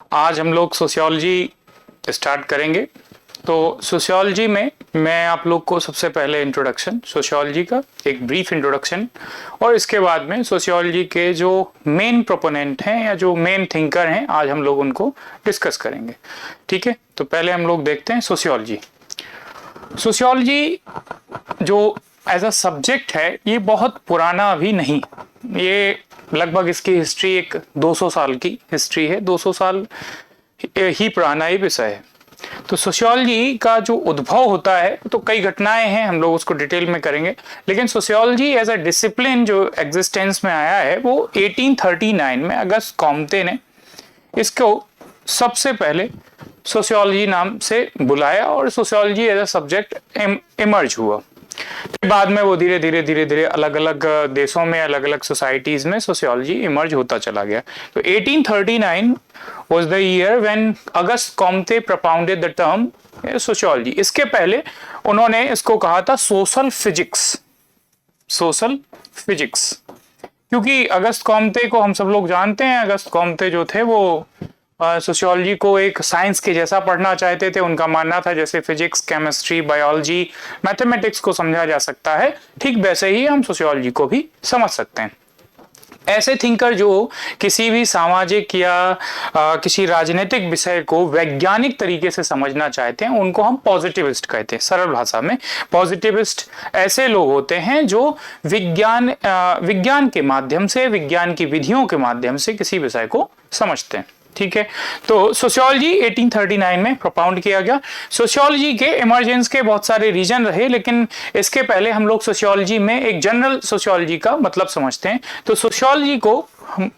आज हम लोग सोशियोलॉजी स्टार्ट करेंगे। तो सोशियोलॉजी में मैं आप लोग को सबसे पहले इंट्रोडक्शन सोशियोलॉजी का एक ब्रीफ इंट्रोडक्शन और इसके बाद में सोशियोलॉजी के जो मेन प्रोपोनेंट हैं या जो मेन थिंकर हैं आज हम लोग उनको डिस्कस करेंगे। ठीक है, तो पहले हम लोग देखते हैं सोशियोलॉजी। सोशियोलॉजी जो एज अ सब्जेक्ट है ये बहुत पुराना अभी नहीं, ये लगभग इसकी हिस्ट्री एक 200 साल की हिस्ट्री है, 200 साल ही पुराना ये विषय है। तो सोशियोलॉजी का जो उद्भव होता है तो कई घटनाएं हैं, हम लोग उसको डिटेल में करेंगे, लेकिन सोशियोलॉजी एज अ डिसिप्लिन जो एग्जिस्टेंस में आया है वो 1839 में अगस्त कॉम्ते ने इसको सबसे पहले सोशियोलॉजी नाम से बुलाया और sociology as a subject emerge हुआ। बाद में वो धीरे धीरे अलग अलग देशों में अलग अलग सोसाइटीज में सोशियोलॉजी इमर्ज होता चला गया। तो 1839 was the year when Auguste Comte propounded the term sociology. इसके पहले उन्होंने इसको कहा था सोशल फिजिक्स, सोशल फिजिक्स, क्योंकि अगस्त कॉम्ते को हम सब लोग जानते हैं। अगस्त कॉम्ते जो थे वो सोशियोलॉजी को एक साइंस के जैसा पढ़ना चाहते थे। उनका मानना था जैसे फिजिक्स, केमिस्ट्री, बायोलॉजी, मैथमेटिक्स को समझा जा सकता है, ठीक वैसे ही हम सोशियोलॉजी को भी समझ सकते हैं। ऐसे थिंकर जो किसी भी सामाजिक या किसी राजनीतिक विषय को वैज्ञानिक तरीके से समझना चाहते हैं उनको हम पॉजिटिविस्ट कहते हैं। सरल भाषा में पॉजिटिविस्ट ऐसे लोग होते हैं जो विज्ञान के माध्यम से, विज्ञान की विधियों के माध्यम से किसी विषय को समझते हैं। ठीक है, तो सोशियोलॉजी 1839 में प्रोपाउंड किया गया। सोशियोलॉजी के इमर्जेंस के बहुत सारे रीजन रहे, लेकिन इसके पहले हम लोग सोशियोलॉजी में एक जनरल सोशियोलॉजी का मतलब समझते हैं। तो सोशियोलॉजी को हम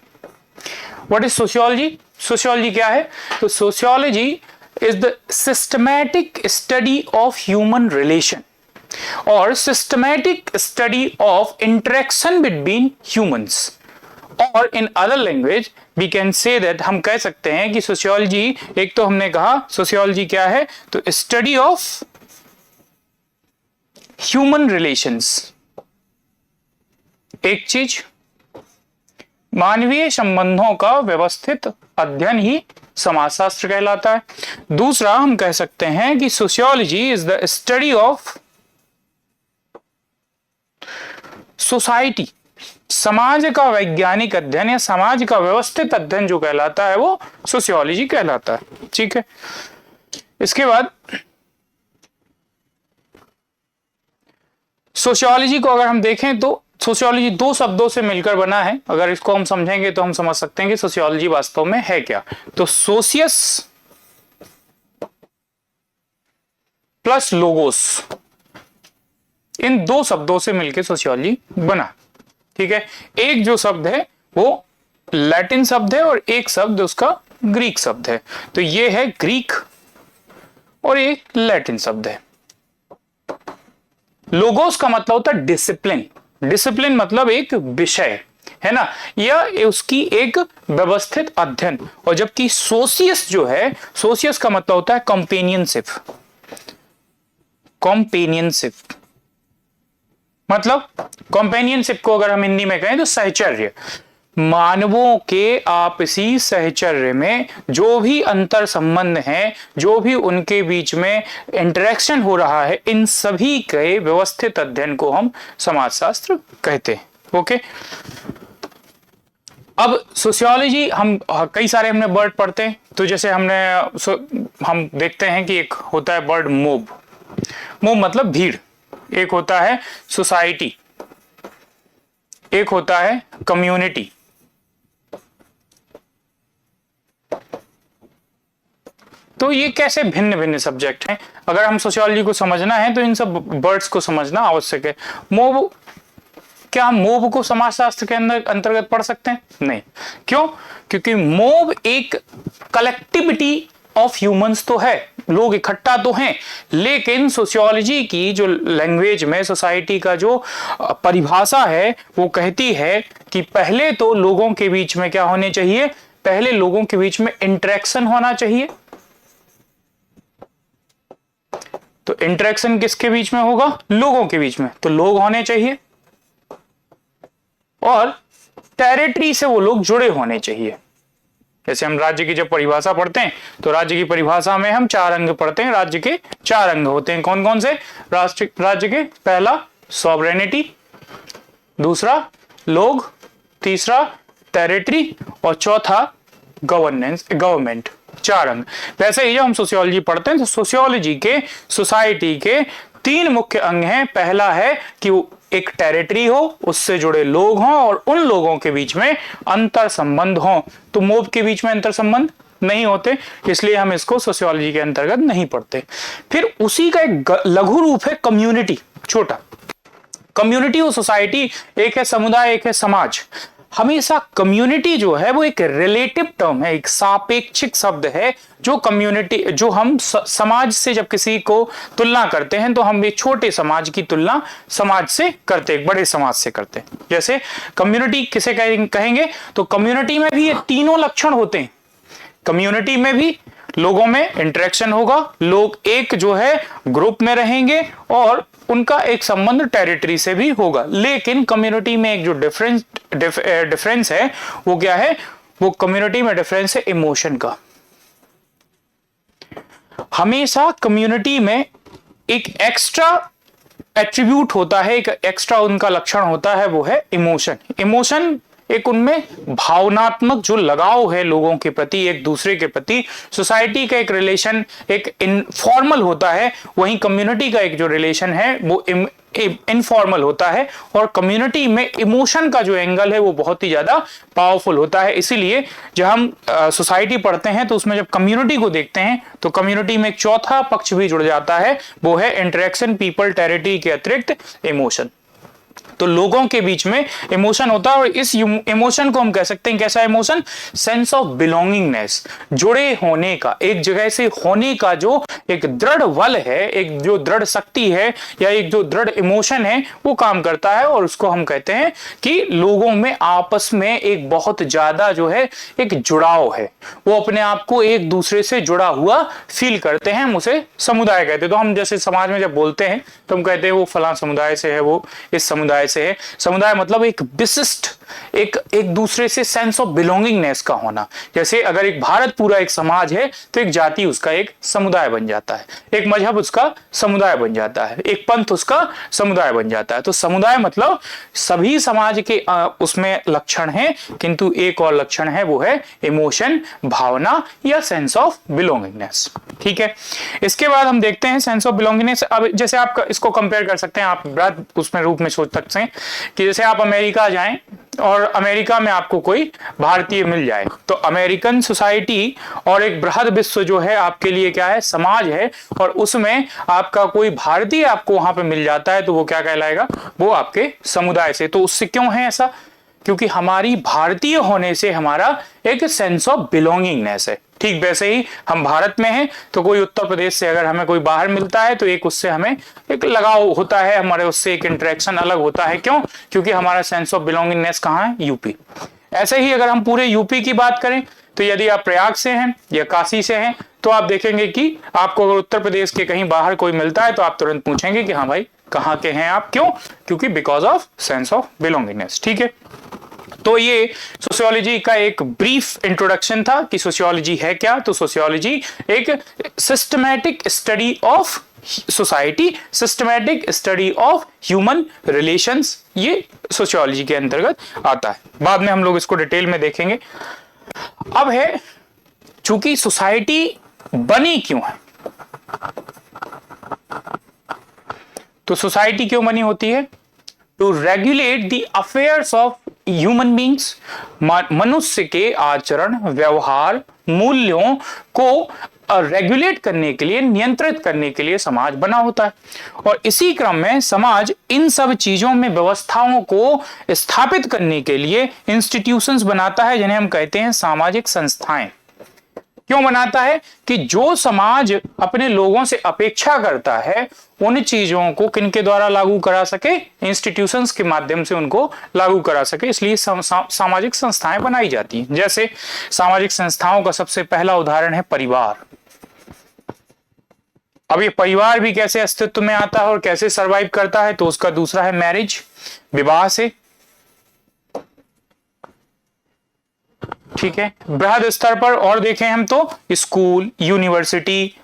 व्हाट इज सोशियोलॉजी? सोशियोलॉजी क्या है? तो sociology is the systematic study of human relation और systematic study of interaction between humans, और in other language we can say that, हम कह सकते हैं कि सोशियोलॉजी, एक तो हमने कहा सोशियोलॉजी क्या है, तो स्टडी ऑफ ह्यूमन रिलेशंस एक चीज, मानवीय संबंधों का व्यवस्थित अध्ययन ही समाजशास्त्र कहलाता है। दूसरा हम कह सकते हैं कि sociology is the study of society, समाज का वैज्ञानिक अध्ययन या समाज का व्यवस्थित अध्ययन जो कहलाता है वो सोशियोलॉजी कहलाता है। ठीक है, इसके बाद सोशियोलॉजी को अगर हम देखें तो सोशियोलॉजी दो शब्दों से मिलकर बना है। अगर इसको हम समझेंगे तो हम समझ सकते हैं कि सोशियोलॉजी वास्तव में है क्या। तो सोशियस प्लस लोगोस, इन दो शब्दों से मिलकर सोशियोलॉजी बना। ठीक है, एक जो शब्द है वो लैटिन शब्द है और एक शब्द उसका ग्रीक शब्द है। तो ये है ग्रीक और एक लैटिन शब्द है। लोगोस का मतलब होता है डिसिप्लिन, डिसिप्लिन मतलब एक विषय है ना, या उसकी एक व्यवस्थित अध्ययन। और जबकि सोशियस जो है, सोशियस का मतलब होता है कंपेनियनशिप, कंपेनियनशिप मतलब कंपेनियनशिप को अगर हम हिंदी में कहें तो सहचर्य, मानवों के आपसी सहचर्य में जो भी अंतर संबंध हैं, जो भी उनके बीच में इंटरेक्शन हो रहा है, इन सभी के व्यवस्थित अध्ययन को हम समाजशास्त्र कहते हैं। ओके, अब सोशियोलॉजी हम कई सारे हमने वर्ड पढ़ते हैं। तो जैसे हम देखते हैं कि एक होता है वर्ड मोब, मोब मतलब भीड़, एक होता है सोसाइटी, एक होता है कम्युनिटी। तो ये कैसे भिन्न भिन्न सब्जेक्ट हैं। अगर हम सोशियोलॉजी को समझना है तो इन सब वर्ड्स को समझना आवश्यक है। मोब, क्या हम मोब को समाजशास्त्र के अंतर्गत पढ़ सकते हैं? नहीं। क्यों? क्योंकि मोब एक कलेक्टिविटी ऑफ ह्यूमंस तो है, लोग इकट्ठा तो हैं, लेकिन सोशियोलॉजी की जो लैंग्वेज में सोसाइटी का जो परिभाषा है वो कहती है कि पहले तो लोगों के बीच में क्या होने चाहिए, पहले लोगों के बीच में इंटरेक्शन होना चाहिए। तो इंटरेक्शन किसके बीच में होगा? लोगों के बीच में, तो लोग होने चाहिए और टेरिटरी से वो लोग जुड़े होने चाहिए। जैसे हम राज्य की जब परिभाषा पढ़ते हैं तो राज्य की परिभाषा में हम 4 अंग पढ़ते हैं। राज्य के 4 अंग होते हैं, कौन कौन से? राज्य के पहला सॉवरेनिटी, दूसरा लोग, तीसरा टेरिटरी और चौथा गवर्नमेंट। 4 अंग। वैसे ही जब हम सोशियोलॉजी पढ़ते हैं तो सोशियोलॉजी के सोसाइटी के 3 मुख्य अंग हैं। पहला है कि एक टेरिटरी हो, उससे जुड़े लोग हों और उन लोगों के बीच में अंतर संबंध हों। तो मोब के बीच में अंतर संबंध नहीं होते, इसलिए हम इसको सोशियोलॉजी के अंतर्गत नहीं पढ़ते। फिर उसी का एक लघु रूप है कम्युनिटी, छोटा। कम्युनिटी और सोसाइटी, एक है समुदाय, एक है समाज। हमेशा कम्युनिटी जो है वो एक रिलेटिव टर्म है, एक सापेक्षिक शब्द है। जो कम्युनिटी, जो हम समाज से जब किसी को तुलना करते हैं तो हम एक छोटे समाज की तुलना समाज से करते हैं, एक बड़े समाज से करते हैं। जैसे कम्युनिटी किसे कहेंगे? तो कम्युनिटी में भी ये तीनों लक्षण होते हैं। कम्युनिटी में भी लोगों में इंटरेक्शन होगा, लोग एक जो है ग्रुप में रहेंगे और उनका एक संबंध टेरिटरी से भी होगा। लेकिन कम्युनिटी में एक जो डिफरेंस है वो क्या है? वो कम्युनिटी में डिफरेंस है इमोशन का। हमेशा कम्युनिटी में एक एक्स्ट्रा एट्रीब्यूट होता है, एक एक्स्ट्रा उनका लक्षण होता है, वो है इमोशन। इमोशन एक उनमें भावनात्मक जो लगाव है लोगों के प्रति, एक दूसरे के प्रति। सोसाइटी का एक रिलेशन एक इनफॉर्मल होता है, वहीं कम्युनिटी का एक जो रिलेशन है वो इनफॉर्मल होता है। और कम्युनिटी में इमोशन का जो एंगल है वो बहुत ही ज्यादा पावरफुल होता है। इसीलिए जब हम सोसाइटी पढ़ते हैं तो उसमें जब कम्युनिटी को देखते हैं तो कम्युनिटी में एक चौथा पक्ष भी जुड़ जाता है, वो है इंटरेक्शन पीपल टेरिटरी के अतिरिक्त इमोशन। तो लोगों के बीच में इमोशन होता है और इस इमोशन को हम कह सकते हैं कैसा इमोशन? सेंस ऑफ बिलोंगिंगनेस, जुड़े होने का, एक जगह से होने का जो एक दृढ़ बल है, एक जो दृढ़ शक्ति है या एक जो दृढ़ इमोशन है वो काम करता है। और उसको हम कहते हैं कि लोगों में आपस में एक बहुत ज्यादा जो है एक जुड़ाव है, वो अपने आप को एक दूसरे से जुड़ा हुआ फील करते हैं। हम उसे समुदाय कहते हैं। तो हम जैसे समाज में जब बोलते हैं तो हम कहते हैं वो फलां समुदाय से है, वो इस समुदाय से है। समुदाय मतलब एक विशिष्ट, एक दूसरे से सेंस ऑफ बिलोंगिंगनेस का होना। जैसे अगर एक भारत पूरा एक समाज है तो एक जाति उसका एक समुदाय बन जाता है, एक मजहब उसका समुदाय बन जाता है, एक पंथ उसका समुदाय बन जाता है। तो समुदाय मतलब सभी समाज के उसमें लक्षण हैं, किंतु एक और लक्षण है वो है इमोशन, भावना या सेंस ऑफ बिलोंगिंगनेस। ठीक है, इसके बाद हम देखते हैं सेंस ऑफ बिलोंगिंगनेस। अब जैसे आप इसको कंपेयर कर सकते हैं, आप बृहद उसमें रूप में सोच सकते हैं कि जैसे आप अमेरिका जाएं और अमेरिका में आपको कोई भारतीय मिल जाए तो अमेरिकन सोसाइटी और एक बृहद विश्व जो है आपके लिए क्या है? समाज है। और उसमें आपका कोई भारतीय आपको वहां पे मिल जाता है तो वो क्या कहलाएगा? वो आपके समुदाय से। तो उससे क्यों है ऐसा? क्योंकि हमारी भारतीय होने से हमारा एक सेंस ऑफ बिलोंगिंगनेस है। ठीक वैसे ही हम भारत में हैं तो कोई उत्तर प्रदेश से अगर हमें कोई बाहर मिलता है तो एक उससे हमें एक लगाव होता है, हमारे उससे एक इंटरेक्शन अलग होता है। क्यों? क्योंकि हमारा सेंस ऑफ बिलोंगिंगनेस कहाँ है? यूपी। ऐसे ही अगर हम पूरे यूपी की बात करें तो यदि आप प्रयाग से हैं या काशी से हैं तो आप देखेंगे कि आपको अगर उत्तर प्रदेश के कहीं बाहर कोई मिलता है तो आप तुरंत पूछेंगे कि हाँ भाई कहाँ के हैं आप? क्यों? क्योंकि because of sense of belongingness. ठीक है, तो ये सोशियोलॉजी का एक ब्रीफ इंट्रोडक्शन था कि सोशियोलॉजी है क्या। तो सोशियोलॉजी एक systematic study of society, systematic study of human relations, ये सोशियोलॉजी के अंतर्गत आता है। बाद में हम लोग इसको डिटेल में देखेंगे। अब है चूंकि सोसाइटी बनी क्यों है, तो सोसाइटी क्यों बनी होती है? To regulate the affairs of human beings, मनुष्य के आचरण, व्यवहार, मूल्यों को रेगुलेट करने के लिए, नियंत्रित करने के लिए समाज बना होता है। और इसी क्रम में समाज इन सब चीजों में व्यवस्थाओं को स्थापित करने के लिए इंस्टीट्यूशंस बनाता है, जिन्हें हम कहते हैं सामाजिक संस्थाएं। क्यों बनाता है? कि जो समाज अपने लोगों से अपेक्षा करता है उन चीजों को किनके द्वारा लागू करा सके? इंस्टीट्यूशंस के माध्यम से उनको लागू करा सके, इसलिए सामाजिक संस्थाएं बनाई जाती हैं। जैसे सामाजिक संस्थाओं का सबसे पहला उदाहरण है परिवार। अब ये परिवार भी कैसे अस्तित्व में आता है और कैसे सरवाइव करता है? तो उसका दूसरा है मैरिज, विवाह से। ठीक है। बृहद स्तर पर और देखें हम तो स्कूल, यूनिवर्सिटी,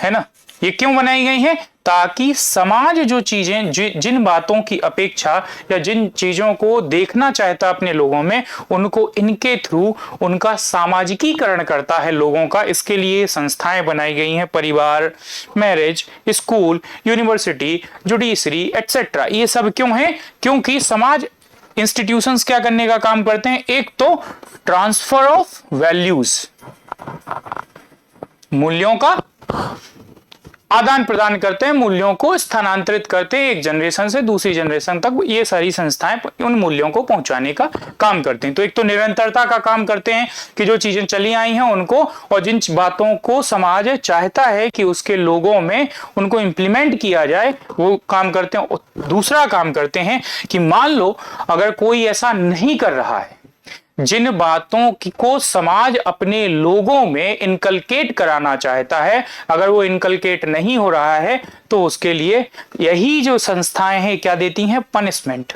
है ना, ये क्यों बनाई गई है? ताकि समाज जो चीजें जिन बातों की अपेक्षा या जिन चीजों को देखना चाहता अपने लोगों में, उनको इनके थ्रू उनका सामाजिकीकरण करता है लोगों का। इसके लिए संस्थाएं बनाई गई हैं, परिवार, marriage, school, university, judiciary etcetera. ये सब क्यों है? क्योंकि समाज इंस्टीट्यूशंस क्या करने का काम करते हैं? एक तो ट्रांसफर ऑफ वैल्यूज, मूल्यों का आदान प्रदान करते हैं, मूल्यों को स्थानांतरित करते हैं एक जनरेशन से दूसरी जनरेशन तक। ये सारी संस्थाएं उन मूल्यों को पहुंचाने का काम करते हैं। तो एक तो निरंतरता का काम करते हैं कि जो चीजें चली आई हैं उनको, और जिन बातों को समाज चाहता है कि उसके लोगों में उनको इंप्लीमेंट किया जाए, वो काम करते हैं। दूसरा काम करते हैं कि मान लो अगर कोई ऐसा नहीं कर रहा है, जिन बातों को समाज अपने लोगों में इनकलकेट कराना चाहता है, अगर वो इनकलकेट नहीं हो रहा है, तो उसके लिए यही जो संस्थाएं हैं क्या देती हैं? पनिशमेंट।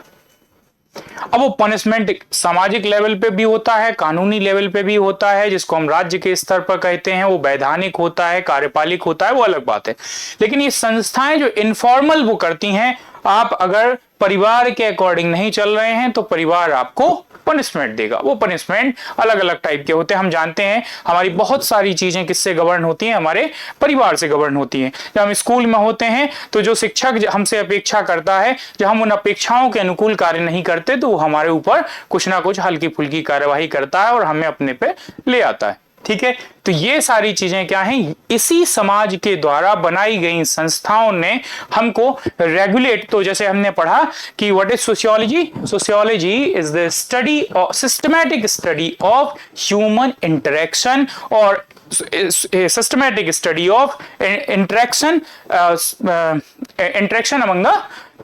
अब वो पनिशमेंट सामाजिक लेवल पे भी होता है, कानूनी लेवल पे भी होता है, जिसको हम राज्य के स्तर पर कहते हैं, वो वैधानिक होता है, कार्यपालिक होता है, वो अलग बात है। लेकिन ये संस्थाएं जो इनफॉर्मल वो करती हैं, आप अगर परिवार के अकॉर्डिंग नहीं चल रहे हैं तो परिवार आपको पनिशमेंट देगा। वो पनिशमेंट अलग अलग टाइप के होते हैं। हम जानते हैं हमारी बहुत सारी चीजें किससे गवर्न होती हैं? हमारे परिवार से गवर्न होती हैं। जब हम स्कूल में होते हैं तो जो शिक्षक हमसे अपेक्षा करता है, जब हम उन अपेक्षाओं के अनुकूल कार्य नहीं करते तो वो हमारे ऊपर कुछ ना कुछ हल्की फुल्की कार्यवाही करता है और हमें अपने पे ले आता है। ठीक है, तो ये सारी चीजें क्या हैं? इसी समाज के द्वारा बनाई गई संस्थाओं ने हमको रेगुलेट। तो जैसे हमने पढ़ा कि what is sociology? Sociology is the study और systematic study of human interaction और systematic study of interaction among the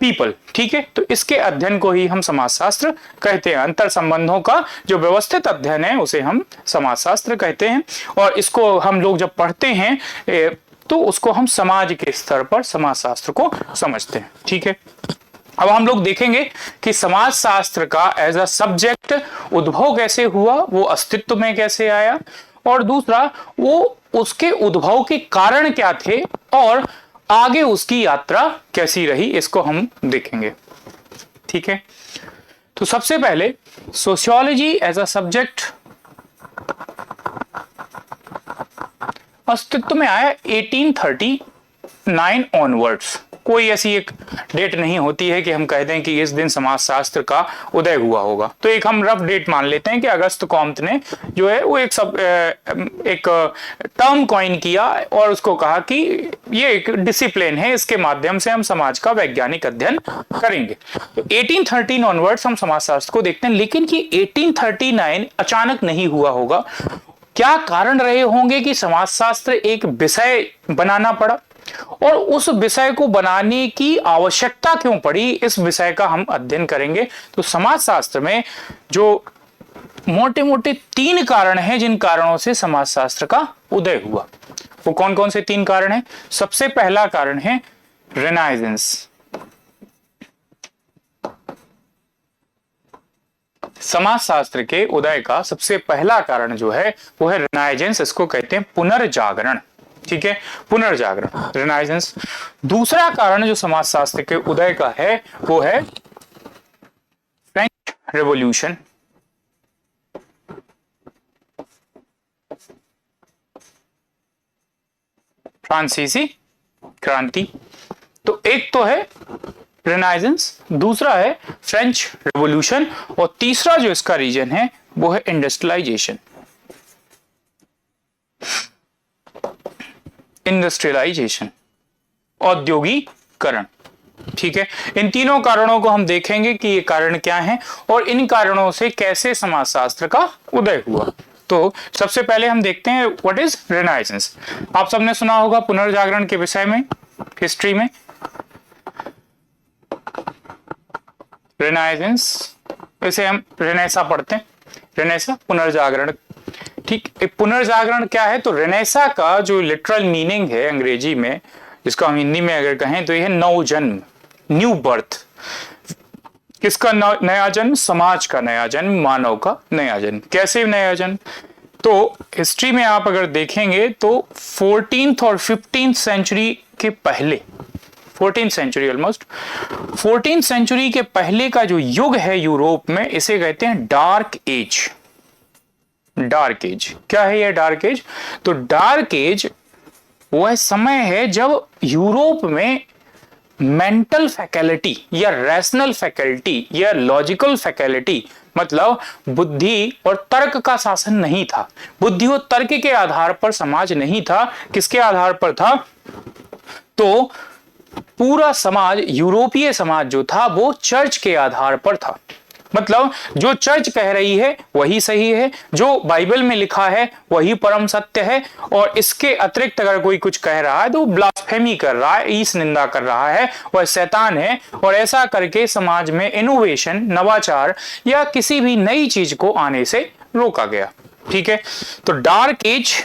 people. ठीक है, तो इसके अध्ययन को ही हम समाजशास्त्र कहते हैं। अंतर संबंधों का जो व्यवस्थित अध्ययन है उसे हम समाजशास्त्र कहते हैं। और इसको हम लोग जब पढ़ते हैं तो उसको हम समाज के स्तर पर समाजशास्त्र को समझते हैं। ठीक है, अब हम लोग देखेंगे कि समाजशास्त्र का एज अ सब्जेक्ट उद्भव कैसे हुआ, वो अस्तित्व में कैसे आया, और दूसरा वो उसके उद्भव के कारण क्या थे और आगे उसकी यात्रा कैसी रही, इसको हम देखेंगे। ठीक है, तो सबसे पहले सोशियोलॉजी एज अ सब्जेक्ट अस्तित्व में आया 1839 ऑनवर्ड्स। कोई ऐसी एक डेट नहीं होती है कि हम कह दें कि इस दिन समाजशास्त्र का उदय हुआ होगा। तो एक हम रफ डेट मान लेते हैं कि अगस्त कॉम्त ने जो है वो एक टर्म कॉइन किया और उसको कहा कि ये एक डिसिप्लिन है, इसके माध्यम से हम समाज का वैज्ञानिक अध्ययन करेंगे। तो 1813 ऑनवर्ड्स हम समाजशास्त्र को देखते हैं। लेकिन कि 1839 अचानक नहीं हुआ होगा। क्या कारण रहे होंगे कि समाजशास्त्र एक विषय बनाना पड़ा, और उस विषय को बनाने की आवश्यकता क्यों पड़ी, इस विषय का हम अध्ययन करेंगे। तो समाजशास्त्र में जो मोटे मोटे 3 कारण हैं जिन कारणों से समाजशास्त्र का उदय हुआ, वो कौन कौन से 3 कारण हैं? सबसे पहला कारण है रेनाइजेंस। समाजशास्त्र के उदय का सबसे पहला कारण जो है वो है रेनाइजेंस। इसको कहते हैं पुनर्जागरण। ठीक है, पुनर्जागरण, रेनाइजेंस। दूसरा कारण जो समाजशास्त्र के उदय का है वो है फ्रेंच रेवोल्यूशन। फ्रांसीसी क्रांति। तो एक तो है रेनाइजेंस, दूसरा है फ्रेंच रेवोल्यूशन, और तीसरा जो इसका रीजन है वो है इंडस्ट्रियलाइजेशन। इंडस्ट्रियलाइजेशन, औद्योगिकरण। ठीक है, इन तीनों कारणों को हम देखेंगे कि ये कारण क्या हैं और इन कारणों से कैसे समाजशास्त्र का उदय हुआ। तो सबसे पहले हम देखते हैं व्हाट इज रेनाइजेंस। आप सबने सुना होगा पुनर्जागरण के विषय में हिस्ट्री में। रेनाइजेंस, इसे हम रेनेसा पढ़ते हैं, रेनेसा, पुनर्जागरण। ठीक, पुनर्जागरण क्या है? तो रेनेसा का जो लिटरल मीनिंग है अंग्रेजी में, जिसको हम हिंदी में अगर कहें तो यह है नव जन्म, न्यू बर्थ। किसका नया जन्म? समाज का नया जन्म, मानव का नया जन्म। कैसे नया जन्म? तो हिस्ट्री में आप अगर देखेंगे तो 14th और 15th सेंचुरी के पहले, 14th century almost, 14th century के पहले का जो युग है यूरोप में, इसे कहते हैं डार्क एज। डार्क एज क्या है ये डार्क एज? तो डार्क एज वह समय है जब यूरोप में मेंटल फैकल्टी या रैशनल फैकल्टी या लॉजिकल फैकल्टी, मतलब बुद्धि और तर्क का शासन नहीं था। बुद्धि और तर्क के आधार पर समाज नहीं था। किसके आधार पर था? तो पूरा समाज, यूरोपीय समाज जो था वो चर्च के आधार पर था। मतलब जो चर्च कह रही है वही सही है, जो बाइबल में लिखा है वही परम सत्य है, और इसके अतिरिक्त अगर कोई कुछ कह रहा है तो ब्लास्फेमी कर रहा है, ईश निंदा कर रहा है, वह शैतान है। और ऐसा करके समाज में इनोवेशन, नवाचार या किसी भी नई चीज को आने से रोका गया। ठीक है, तो डार्क एज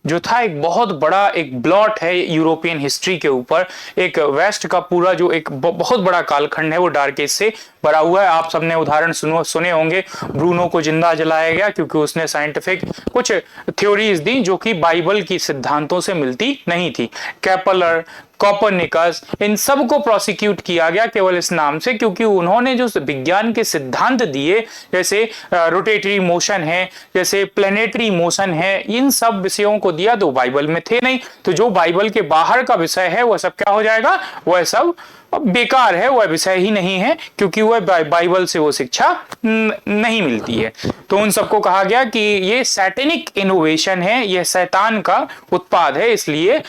जो था एक बहुत बड़ा एक ब्लॉट है यूरोपियन हिस्ट्री के ऊपर। एक वेस्ट का पूरा जो एक बहुत बड़ा कालखंड है वो डार्क एज से भरा हुआ है। आप सबने उदाहरण सुने होंगे, ब्रूनो को जिंदा जलाया गया क्योंकि उसने साइंटिफिक कुछ थ्योरीज दी जो कि बाइबल की सिद्धांतों से मिलती नहीं थी। कैपलर, कोपरनिकस, इन सब को प्रोसिक्यूट किया गया केवल इस नाम से, क्योंकि उन्होंने जो विज्ञान के सिद्धांत दिए, जैसे रोटेटरी मोशन है, जैसे प्लेनेटरी मोशन है, इन सब विषयों को दिया तो बाइबल में थे नहीं। तो जो बाइबल के बाहर का विषय है वह सब क्या हो जाएगा? वह सब बेकार है, वह विषय ही नहीं है, क्योंकि वह बाइबल से वो शिक्षा नहीं मिलती है। तो उन सबको कहा गया कि ये सैटेनिक इनोवेशन है, यह शैतान का उत्पाद है, इसलिए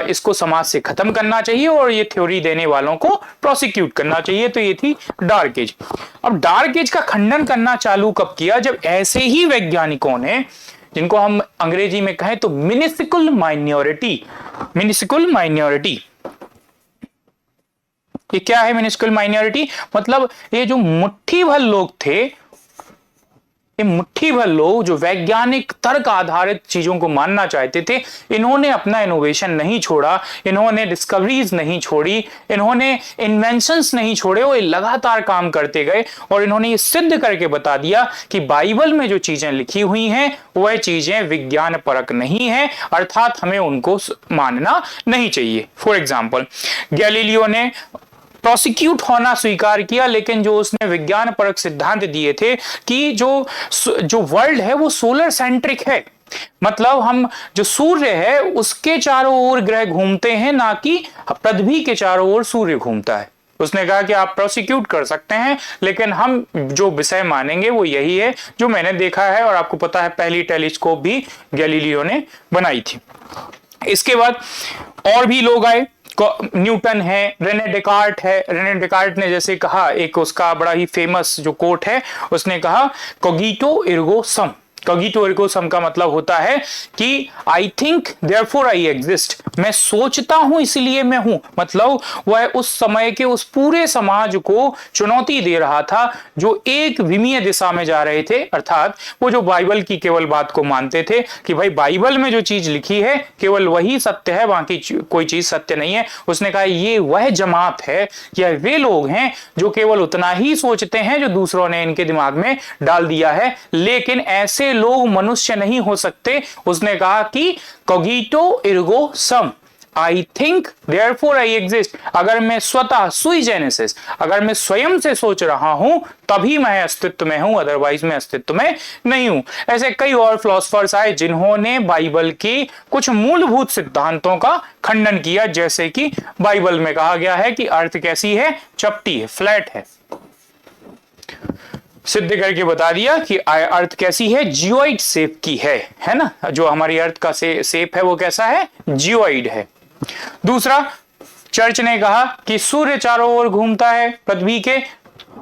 इसको समाज से खत्म करना चाहिए और ये थ्योरी देने वालों को प्रोसिक्यूट करना चाहिए। तो ये थी डार्क एज। अब डार्क एज का खंडन करना चालू कब किया? जब ऐसे ही वैज्ञानिकों ने, जिनको हम अंग्रेजी में कहें तो मिनिस्कुल माइनॉरिटी, मिनिस्कुल माइनॉरिटी, ये क्या है मिनिस्कुल माइनॉरिटी? मतलब ये जो मुट्ठी भर लोग थे, ये मुट्ठी भर लोग जो वैज्ञानिक तर्क आधारित चीजों को मानना चाहते थे, इन्होंने अपना इनोवेशन नहीं छोड़ा, इन्होंने डिस्कवरीज नहीं छोड़ी, इन्होंने इन्वेंशंस नहीं छोड़े, वो लगातार काम करते गए और इन्होंने ये सिद्ध करके बता दिया कि बाइबल में जो चीजें लिखी हुई हैं वह चीजें विज्ञान परक नहीं है, अर्थात हमें उनको मानना नहीं चाहिए। फॉर एग्जाम्पल, गैलीलियो ने प्रोसिक्यूट होना स्वीकार किया, लेकिन जो उसने विज्ञान परक सिद्धांत दिए थे कि जो वर्ल्ड है वो सोलर सेंट्रिक है, मतलब हम जो सूर्य है उसके चारों ओर ग्रह घूमते हैं, ना कि पृथ्वी के चारों ओर सूर्य घूमता है। उसने कहा कि आप प्रोसिक्यूट कर सकते हैं, लेकिन हम जो विषय मानेंगे वो यही है जो मैंने देखा है। और आपको पता है पहली टेलीस्कोप भी गैलीलियो ने बनाई थी। इसके बाद और भी लोग आए, न्यूटन है, रेने डेकार्ट है। रेने डेकार्ट ने जैसे कहा, एक उसका बड़ा ही फेमस जो कोट है, उसने कहा कोगिटो एर्गो सम। कोगिटो एर्गो सम का मतलब होता है कि आई थिंक देयरफॉर आई एग्जिस्ट, मैं सोचता हूं इसलिए मैं हूं। मतलब वह उस समय के उस पूरे समाज को चुनौती दे रहा था जो एक विमीय दिशा में जा रहे थे, अर्थात वो जो बाइबल की केवल बात को मानते थे कि भाई बाइबल में जो चीज लिखी है केवल वही सत्य है, बाकी कोई चीज सत्य नहीं है। उसने कहा ये वह जमात है या वे लोग हैं जो केवल उतना ही सोचते हैं जो दूसरों ने इनके दिमाग में डाल दिया है, लेकिन ऐसे लोग मनुष्य नहीं हो सकते। उसने कहा कि cogito ergo sum, I think therefore I exist. अगर मैं स्वतः सुई जेनेसिस, अगर मैं स्वयं से सोच रहा हूं तभी मैं अस्तित्व में हूं, अदरवाइज मैं अस्तित्व में नहीं हूं। ऐसे कई और फिलोसोफर्स आए जिन्होंने बाइबल के कुछ मूलभूत सिद्धांतों का खंडन किया, जैसे कि बाइबल में कहा गया है कि अर्थ कैसी है? चपटी है, फ्लैट है। सिद्ध करके बता दिया कि अर्थ कैसी है? जियोइड शेप की है ना। जो हमारी अर्थ का शेप है वो कैसा है? जियोइड है। दूसरा, चर्च ने कहा कि सूर्य चारों ओर घूमता है पृथ्वी के,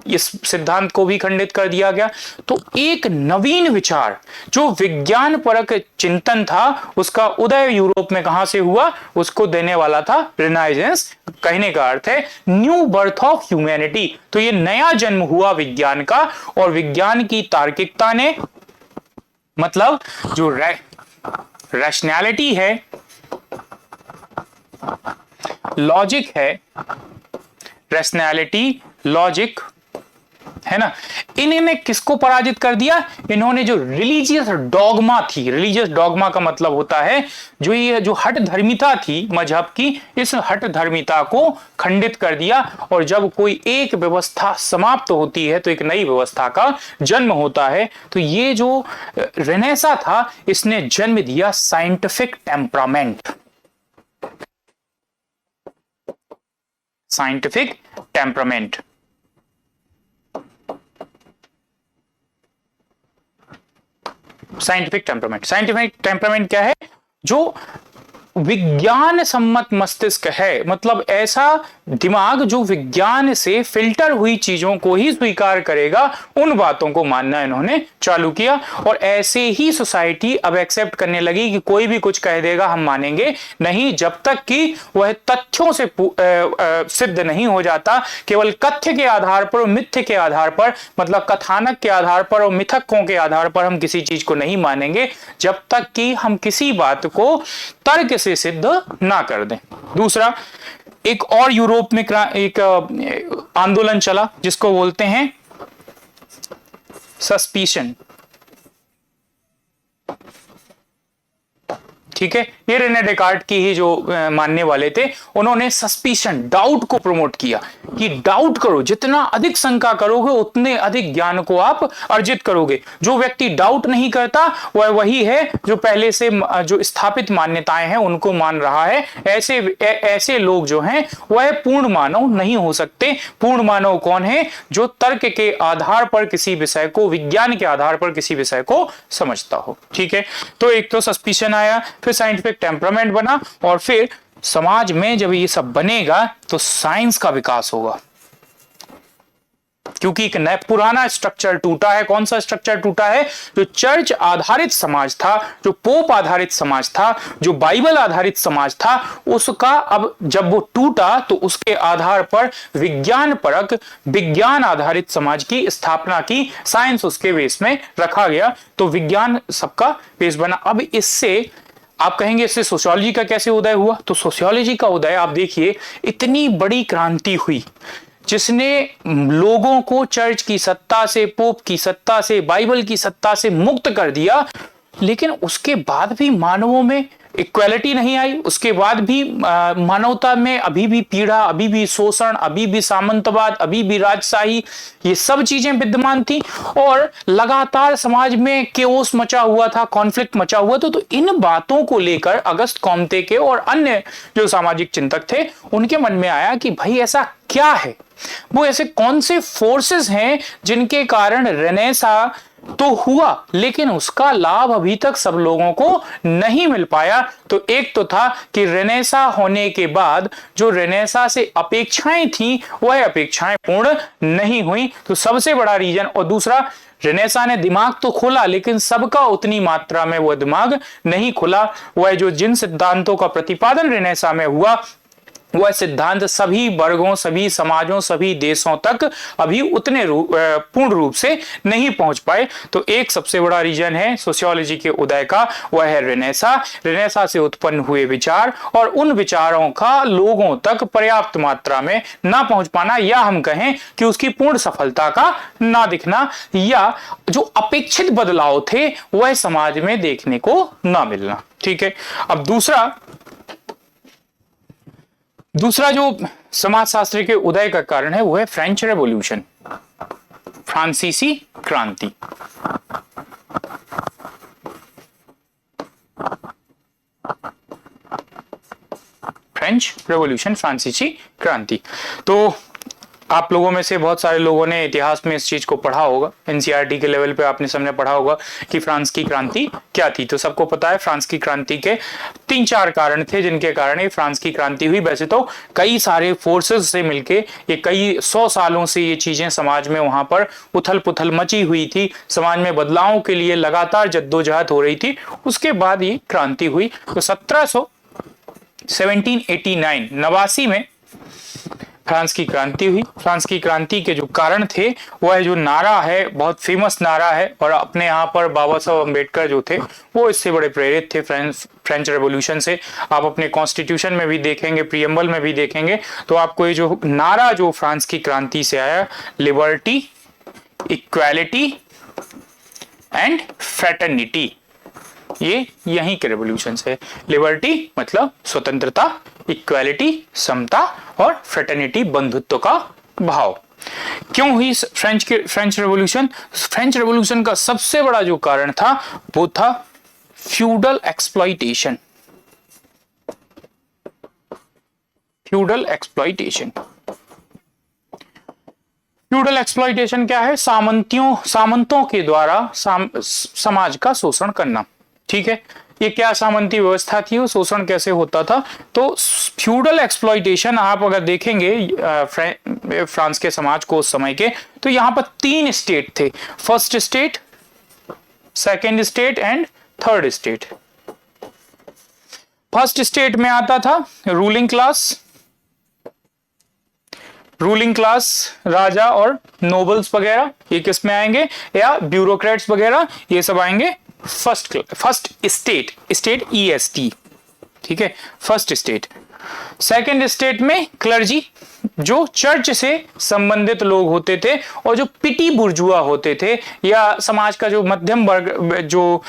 इस सिद्धांत को भी खंडित कर दिया गया। तो एक नवीन विचार जो विज्ञान परक चिंतन था उसका उदय यूरोप में कहां से हुआ? उसको देने वाला था रिनाइजेंस। कहने का अर्थ है न्यू बर्थ ऑफ ह्यूमैनिटी। तो ये नया जन्म हुआ विज्ञान का, और विज्ञान की तार्किकता ने, मतलब जो रैशनैलिटी है, लॉजिक है, रैशनैलिटी, लॉजिक है ना। इन्होंने किसको पराजित कर दिया, इन्होंने जो रिलीजियस डॉगमा थी, रिलीजियस डॉगमा का मतलब होता है जो ये जो हठ धर्मिता थी मजहब की, इस हठ धर्मिता को खंडित कर दिया। और जब कोई एक व्यवस्था समाप्त होती है तो एक नई व्यवस्था का जन्म होता है। तो ये जो रेनेसा था इसने जन्म दिया scientific temperament, scientific temperament. Scientific temperament, scientific temperament क्या है, जो विज्ञान सम्मत मस्तिष्क है, मतलब ऐसा दिमाग जो विज्ञान से फिल्टर हुई चीजों को ही स्वीकार करेगा, उन बातों को मानना इन्होंने चालू किया। और ऐसे ही सोसाइटी अब एक्सेप्ट करने लगी कि कोई भी कुछ कह देगा हम मानेंगे नहीं, जब तक कि वह तथ्यों से सिद्ध नहीं हो जाता। केवल कथ्य के आधार पर और मिथ्य के आधार पर, मतलब कथानक के आधार पर और मिथकों के आधार पर हम किसी चीज को नहीं मानेंगे जब तक कि हम किसी बात को तर्क से सिद्ध ना कर दें। दूसरा, एक और यूरोप में एक आंदोलन चला जिसको बोलते हैं सस्पिशन। ठीक है, ये रेने डेकार्ट की ही जो मानने वाले थे, उन्होंने सस्पिशन, डाउट को प्रमोट किया कि डाउट करो, जितना अधिक शंका करोगे उतने अधिक ज्ञान को आप अर्जित करोगे। जो व्यक्ति डाउट नहीं करता वह वही है जो पहले से जो स्थापित मान्यताएं हैं उनको मान रहा है। ऐसे लोग जो हैं वह पूर्ण मानव नहीं हो सकते। पूर्ण मानव कौन है, जो तर्क के आधार पर किसी विषय को, विज्ञान के आधार पर किसी विषय को समझता हो। ठीक है, तो एक तो सस्पिशन आया, फिर साइंटिफिक टेम्परामेंट बना, और फिर समाज में जब ये सब बनेगा तो साइंस का विकास होगा। क्योंकि एक नया पुराना स्ट्रक्चर टूटा है। कौन सा स्ट्रक्चर टूटा है, जो चर्च आधारित समाज था, जो पोप आधारित समाज था, जो बाइबल आधारित समाज था, उसका अब जब वो टूटा तो उसके आधार पर विज्ञान परक, विज्ञान आधारित समाज की स्थापना की, साइंस उसके बेस में रखा गया। तो विज्ञान सबका बेस बना। अब इससे आप कहेंगे इससे सोशियोलॉजी का कैसे उदय हुआ, तो सोशियोलॉजी का उदय आप देखिए, इतनी बड़ी क्रांति हुई जिसने लोगों को चर्च की सत्ता से, पोप की सत्ता से, बाइबल की सत्ता से मुक्त कर दिया, लेकिन उसके बाद भी मानवों में इक्वालिटी नहीं आई। उसके बाद भी मानवता में अभी भी पीड़ा, अभी भी शोषण, अभी भी सामंतवाद, अभी भी राजशाही, ये सब चीजें विद्यमान थी और लगातार समाज में केओस मचा हुआ था, कॉन्फ्लिक्ट मचा हुआ था। तो इन बातों को लेकर अगस्त कॉम्ते के और अन्य जो सामाजिक चिंतक थे उनके मन में आया कि भाई ऐसा क्या है, वो ऐसे कौन से फोर्सेस हैं जिनके कारण रेनेसा तो हुआ लेकिन उसका लाभ अभी तक सब लोगों को नहीं मिल पाया। तो एक तो था कि रेनेसा होने के बाद जो रेनेसा से अपेक्षाएं थी वह अपेक्षाएं पूर्ण नहीं हुई, तो सबसे बड़ा रीजन। और दूसरा, रेनेसा ने दिमाग तो खोला लेकिन सबका उतनी मात्रा में वह दिमाग नहीं खुला। वह जो जिन सिद्धांतों का प्रतिपादन रेनेसा में हुआ वह सिद्धांत सभी वर्गों, सभी समाजों, सभी देशों तक अभी उतने पूर्ण रूप से नहीं पहुंच पाए। तो एक सबसे बड़ा रीजन है सोशियोलॉजी के उदय का, वह है रेनेसा। रेनेसा से उत्पन्न हुए विचार और उन विचारों का लोगों तक पर्याप्त मात्रा में ना पहुंच पाना, या हम कहें कि उसकी पूर्ण सफलता का ना दिखना, या जो अपेक्षित बदलाव थे वह समाज में देखने को ना मिलना। ठीक है, अब दूसरा जो समाजशास्त्र के उदय का कारण है वो है फ्रेंच रेवोल्यूशन, फ्रांसीसी क्रांति। फ्रेंच रेवोल्यूशन, फ्रांसीसी क्रांति। तो आप लोगों में से बहुत सारे लोगों ने इतिहास में इस चीज को पढ़ा होगा, एनसीईआरटी के लेवल पे आपने सबने पढ़ा होगा कि फ्रांस की क्रांति क्या थी। तो सबको पता है फ्रांस की क्रांति के 3-4 कारण थे जिनके कारण ये फ्रांस की क्रांति हुई। वैसे तो कई सारे फोर्सेस से मिलके ये कई 100 सालों से ये चीजें समाज में वहां पर उथल पुथल मची हुई थी, समाज में बदलावों के लिए लगातार जद्दोजहद हो रही थी, उसके बाद ये क्रांति हुई। तो 1789 में फ्रांस की क्रांति हुई। फ्रांस की क्रांति के जो कारण थे वह जो नारा है, बहुत फेमस नारा है, और अपने यहाँ पर बाबा साहब अम्बेडकर जो थे वो इससे बड़े प्रेरित थे फ्रेंच रेवोल्यूशन से। आप अपने कॉन्स्टिट्यूशन में भी देखेंगे, प्रीएम्बल में भी देखेंगे, तो आपको ये जो नारा जो फ्रांस की क्रांति से आया, लिबर्टी, इक्वालिटी एंड फ्रेटर्निटी, ये यहीं के रेवोल्यूशन है। लिबर्टी मतलब स्वतंत्रता, इक्वालिटी समता, और फ्रेटर्निटी बंधुत्व का भाव। क्यों हुई फ्रेंच रेवोल्यूशन? फ्रेंच रेवोल्यूशन का सबसे बड़ा जो कारण था वो था feudal exploitation. Feudal exploitation, feudal exploitation क्या है? सामंतों के द्वारा समाज का शोषण करना। ठीक है, ये क्या सामंती व्यवस्था थी, वो शोषण कैसे होता था? तो फ्यूडल एक्सप्लॉइटेशन आप अगर देखेंगे फ्रांस के समाज को उस समय के, तो यहां पर 3 स्टेट थे, first state, second state and third state. First state में आता था रूलिंग क्लास, राजा और नोबल्स वगैरह, ये किस में आएंगे? या ब्यूरोक्रेट्स वगैरह, ये सब आएंगे फर्स्ट स्टेट EST। ठीक है, फर्स्ट स्टेट। सेकेंड स्टेट में क्लर्जी, जो चर्च से संबंधित लोग होते थे और जो पिटी बुर्जुआ होते थे, या समाज का जो मध्यम वर्ग, जो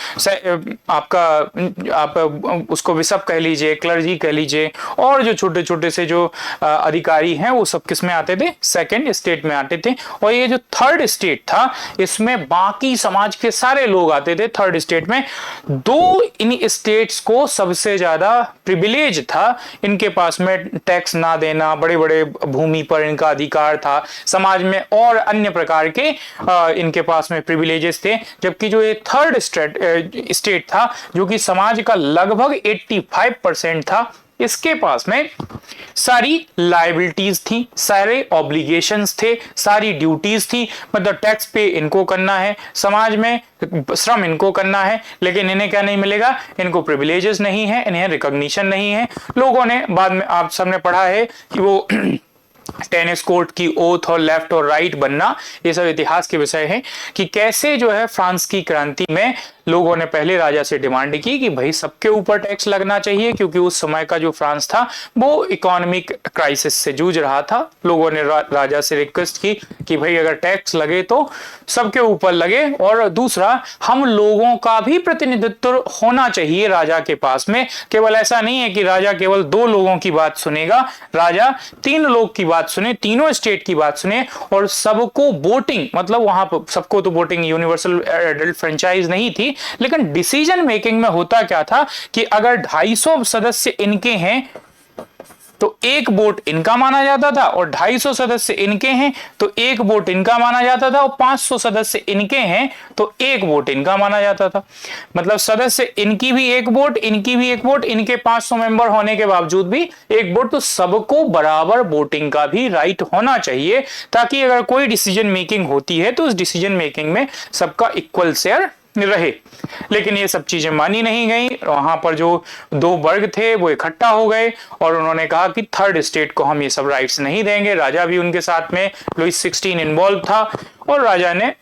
आप उसको बिशप कह लीजिए, क्लर्जी कह लीजिए, और जो छोटे छोटे से जो अधिकारी हैं, वो सब किस में आते थे? सेकंड स्टेट में आते थे। और ये जो थर्ड स्टेट था, इसमें बाकी समाज के सारे लोग आते थे थर्ड स्टेट में। इन स्टेट्स को सबसे ज्यादा प्रिविलेज था, इनके पास में टैक्स ना देना, बड़े बड़े भूमि पर इनका अधिकार था, समाज में और अन्य प्रकार के इनके पास में प्रिविलेजेस थे। जबकि जो ये थर्ड स्टेट था, जो कि समाज का लगभग 85% था, इसके पास में सारी लायबिलिटीज थी, सारे ऑब्लिगेशंस थे, सारी ड्यूटीज थी। मतलब टैक्स पे इनको करना है, समाज में श्रम इनको करना है, लेकिन इन्हें क्या नहीं मिलेगा? इनको प्रिविलेजेस नहीं है, इन्हें रिकॉग्निशन नहीं है। लोगों ने बाद में आप सबने पढ़ा है कि वो टेनिस कोर्ट की ओथ और लेफ्ट और राइट बनना, ये सब इतिहास के विषय है कि कैसे जो है फ्रांस की क्रांति में लोगों ने पहले राजा से डिमांड की कि भाई सबके ऊपर टैक्स लगना चाहिए, क्योंकि उस समय का जो फ्रांस था वो इकोनॉमिक क्राइसिस से जूझ रहा था। लोगों ने राजा से रिक्वेस्ट की कि भाई अगर टैक्स लगे तो सबके ऊपर लगे, और दूसरा हम लोगों का भी प्रतिनिधित्व होना चाहिए राजा के पास में। केवल ऐसा नहीं है कि राजा केवल 2 लोगों की बात सुनेगा, राजा 3 लोग की बात सुने, तीनों स्टेट की बात सुने, और सबको वोटिंग, मतलब वहां पर सबको तो वोटिंग यूनिवर्सल एडल्ट फ्रेंचाइज नहीं थी, लेकिन डिसीजन मेकिंग में होता क्या था कि अगर 250 सदस्य इनके हैं तो 1 वोट इनका माना जाता था, और 250 सदस्य इनके हैं तो 1 वोट इनका माना जाता था, और 500 सदस्य इनके हैं तो 1 वोट इनका माना जाता था। मतलब सदस्य इनकी भी 1 वोट, इनकी भी 1 वोट, इनके 500 मेंबर होने के बावजूद भी 1 वोट, तो सबको बराबर वोटिंग का भी राइट होना चाहिए, ताकि अगर कोई डिसीजन मेकिंग होती है तो उस डिसीजन मेकिंग में सबका इक्वल शेयर रहे। लेकिन ये सब चीजें मानी नहीं गई। वहां पर जो 2 वर्ग थे वो इकट्ठा हो गए और उन्होंने कहा कि थर्ड स्टेट को हम ये सब राइट्स नहीं देंगे। राजा भी उनके साथ में, लुइस 16 इन्वॉल्व था, और राजा ने,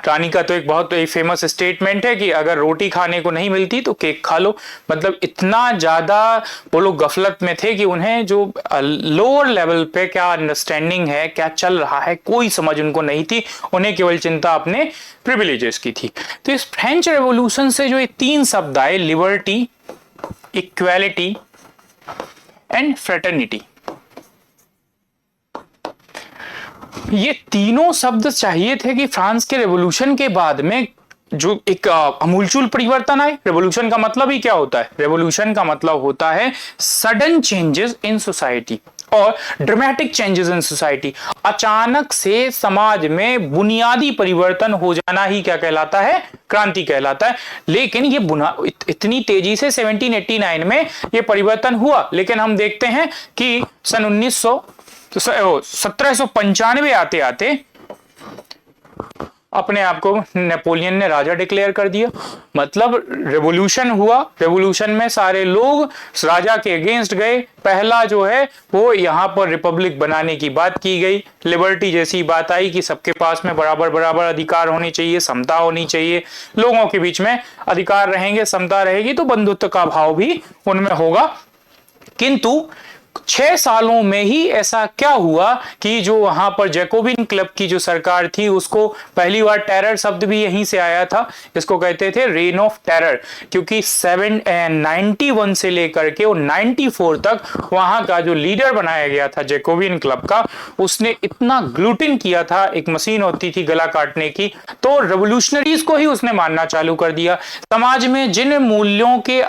रानी का तो एक बहुत फेमस स्टेटमेंट है कि अगर रोटी खाने को नहीं मिलती तो केक खा लो। मतलब इतना ज्यादा वो लोग गफलत में थे कि उन्हें जो लोअर लेवल पे क्या अंडरस्टैंडिंग है, क्या चल रहा है, कोई समझ उनको नहीं थी। उन्हें केवल चिंता अपने प्रिविलेजेस की थी। तो इस फ्रेंच रेवोल्यूशन से जो ये 3 शब्द आए, लिबर्टी, इक्वालिटी एंड फ्रेटर्निटी, ये तीनों शब्द चाहिए थे कि फ्रांस के रेवोल्यूशन के बाद में जो एक अमूलचूल परिवर्तन आए। रेवोल्यूशन का मतलब ही क्या होता है? रेवोल्यूशन का मतलब होता है सडन चेंजेस इन सोसाइटी और ड्रामेटिक चेंजेस इन सोसाइटी। अचानक से समाज में बुनियादी परिवर्तन हो जाना ही क्या कहलाता है? क्रांति कहलाता है। लेकिन ये इतनी तेजी से 1789 में ये परिवर्तन हुआ, लेकिन हम देखते हैं कि सन 1795 आते आते अपने आप को नेपोलियन ने राजा डिक्लेयर कर दिया। मतलब रेवोल्यूशन हुआ, रेवोल्यूशन में सारे लोग राजा के अगेंस्ट गए। पहला जो है वो यहां पर रिपब्लिक बनाने की बात की गई, लिबर्टी जैसी बात आई कि सबके पास में बराबर बराबर अधिकार होने चाहिए, समता होनी चाहिए, लोगों के बीच में अधिकार रहेंगे, समता रहेगी तो बंधुत्व का भाव भी उनमें होगा। किंतु 6 सालों में ही ऐसा क्या हुआ कि जो वहां पर जैकोबिन क्लब की जो सरकार थी उसको पहली बार टेरर शब्द भी यहीं से आया था, इसको कहते थे रेन ऑफ टेरर, क्योंकि 91 से लेकर के 94 तक वहां का जो लीडर बनाया गया था जैकोबिन क्लब का, उसने इतना ग्लूटिन किया था, एक मशीन होती थी गला काटने की, तो रेवोल्यूशनरीज को ही उसने मानना चालू कर दिया। समाज में जिन मूल्यों के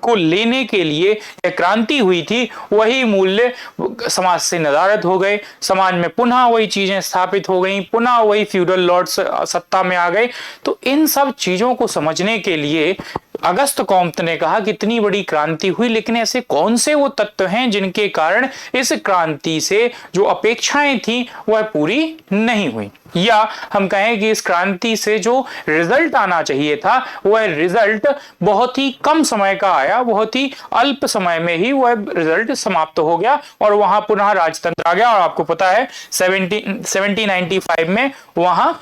को लेने के लिए क्रांति हुई थी वही मूल्य समाज से नदारद हो गए, समाज में पुनः वही चीजें स्थापित हो गई, पुनः वही फ्यूडल लॉर्ड्स सत्ता में आ गए। तो इन सब चीजों को समझने के लिए अगस्त कॉम्त ने कहा कि इतनी बड़ी क्रांति हुई, लेकिन ऐसे कौन से वो तत्व हैं जिनके कारण इस क्रांति से जो अपेक्षाएं थी वह पूरी नहीं हुई, या हम कहें कि इस क्रांति से जो रिजल्ट आना चाहिए था वह रिजल्ट बहुत ही कम समय का आया, बहुत ही अल्प समय में ही वह रिजल्ट समाप्त हो गया और वहां पुनः राजतंत्र आ गया। और आपको पता है 1795 में वहां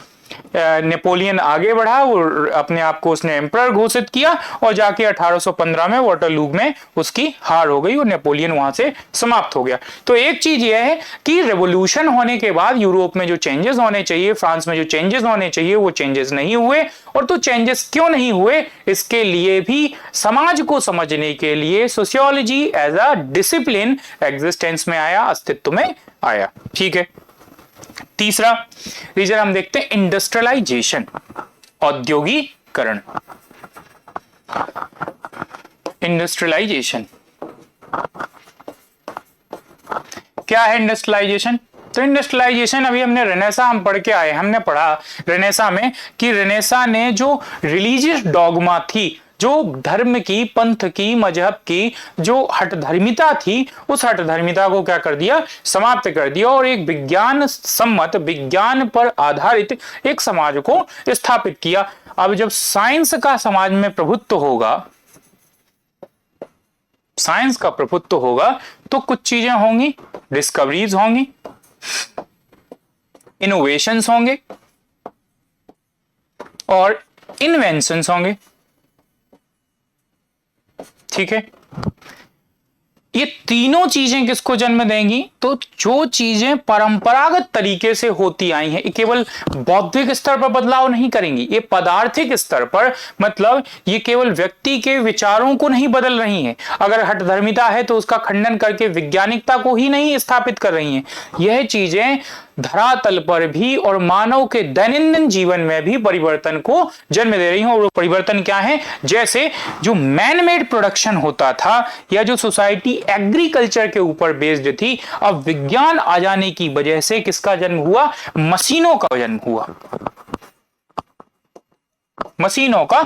नेपोलियन आगे बढ़ा, वो अपने आप को उसने एम्परर घोषित किया और जाके 1815 में वाटरलू में उसकी हार हो गई और नेपोलियन वहां से समाप्त हो गया। तो एक चीज यह है कि रेवोल्यूशन होने के बाद यूरोप में जो चेंजेस होने चाहिए, फ्रांस में जो चेंजेस होने चाहिए, वो चेंजेस नहीं हुए। और तो चेंजेस क्यों नहीं हुए, इसके लिए भी समाज को समझने के लिए sociology as a discipline existence में आया, अस्तित्व में आया। ठीक है, तीसरा रीजन हम देखते हैं इंडस्ट्रियलाइजेशन, औद्योगिकरण। इंडस्ट्रियलाइजेशन क्या है? इंडस्ट्रियलाइजेशन, तो इंडस्ट्रियलाइजेशन अभी हमने रेनेसा हम पढ़ के आए, हमने पढ़ा रेनेसा में कि रेनेसा ने जो रिलीजियस डॉगमा थी, जो धर्म की, पंथ की, मजहब की जो हठधर्मिता थी, उस हठधर्मिता को क्या कर दिया? समाप्त कर दिया और एक विज्ञान सम्मत, विज्ञान पर आधारित एक समाज को स्थापित किया। अब जब साइंस का समाज में प्रभुत्व होगा, साइंस का प्रभुत्व होगा तो कुछ चीजें होंगी, डिस्कवरीज होंगी, इनोवेशंस होंगे और इन्वेंशंस होंगे। ठीक है, ये तीनों चीजें किसको जन्म देंगी? तो जो चीजें परंपरागत तरीके से होती आई हैं, केवल बौद्धिक स्तर पर बदलाव नहीं करेंगी, ये पदार्थिक स्तर पर, मतलब ये केवल व्यक्ति के विचारों को नहीं बदल रही हैं। अगर हठधर्मिता है तो उसका खंडन करके वैज्ञानिकता को ही नहीं स्थापित कर रही हैं। यह चीजें धरातल पर भी और मानव के दैनंदिन जीवन में भी परिवर्तन को जन्म दे रही हैं। और वो परिवर्तन क्या है? जैसे जो मैन मेड प्रोडक्शन होता था या जो सोसाइटी एग्रीकल्चर के ऊपर बेस्ड थी, अब विज्ञान आ जाने की वजह से किसका जन्म हुआ? मशीनों का जन्म हुआ। मशीनों का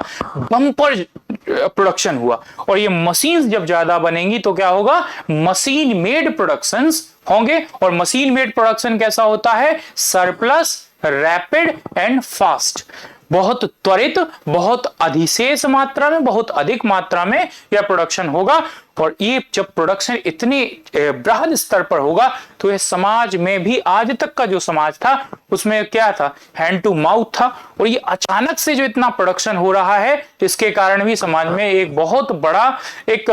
बम्पर प्रोडक्शन हुआ और ये मशीन्स जब ज्यादा बनेंगी तो क्या होगा? मशीन मेड प्रोडक्शंस होंगे। और मशीन मेड प्रोडक्शन कैसा होता है? सरप्लस, रैपिड एंड फास्ट, बहुत त्वरित, बहुत अधिशेष मात्रा में, बहुत अधिक मात्रा में यह प्रोडक्शन होगा। और ये जब प्रोडक्शन इतने बृहद स्तर पर होगा तो यह समाज में भी, आज तक का जो समाज था उसमें क्या था? हैंड टू माउथ था। और ये अचानक से जो इतना प्रोडक्शन हो रहा है, इसके कारण भी समाज में एक बहुत बड़ा एक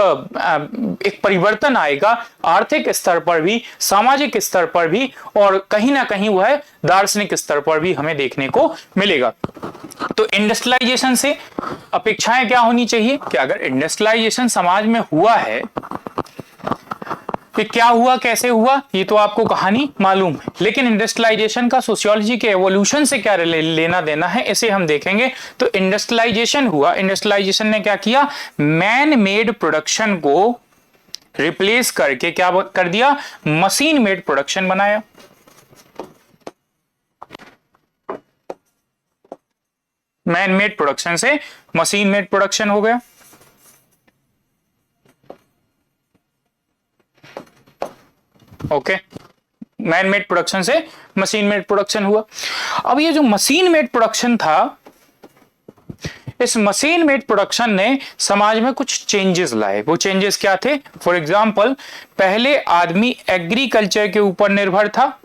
परिवर्तन आएगा, आर्थिक स्तर पर भी, सामाजिक स्तर पर भी और कहीं ना कहीं वह दार्शनिक स्तर पर भी हमें देखने को मिलेगा। तो इंडस्ट्रियलाइजेशन से अपेक्षाएं क्या होनी चाहिए कि अगर इंडस्ट्रियलाइजेशन समाज में हुआ है, कि क्या हुआ, कैसे हुआ, ये तो आपको कहानी मालूम है, लेकिन इंडस्ट्रियलाइजेशन का सोशियोलॉजी के एवोल्यूशन से क्या लेना देना है, इसे हम देखेंगे। तो इंडस्ट्रियलाइजेशन हुआ, इंडस्ट्रियलाइजेशन ने क्या किया? मैन मेड प्रोडक्शन को रिप्लेस करके क्या कर दिया? मशीन मेड प्रोडक्शन बनाया। मैन मेड प्रोडक्शन से मशीन मेड प्रोडक्शन हो गया। ओके, मैन मेड प्रोडक्शन से मशीन मेड प्रोडक्शन हुआ। अब ये जो मशीन मेड प्रोडक्शन था, इस मशीन मेड प्रोडक्शन ने समाज में कुछ चेंजेस लाए। वो चेंजेस क्या थे? फॉर एग्जांपल, पहले आदमी एग्रीकल्चर के ऊपर निर्भर था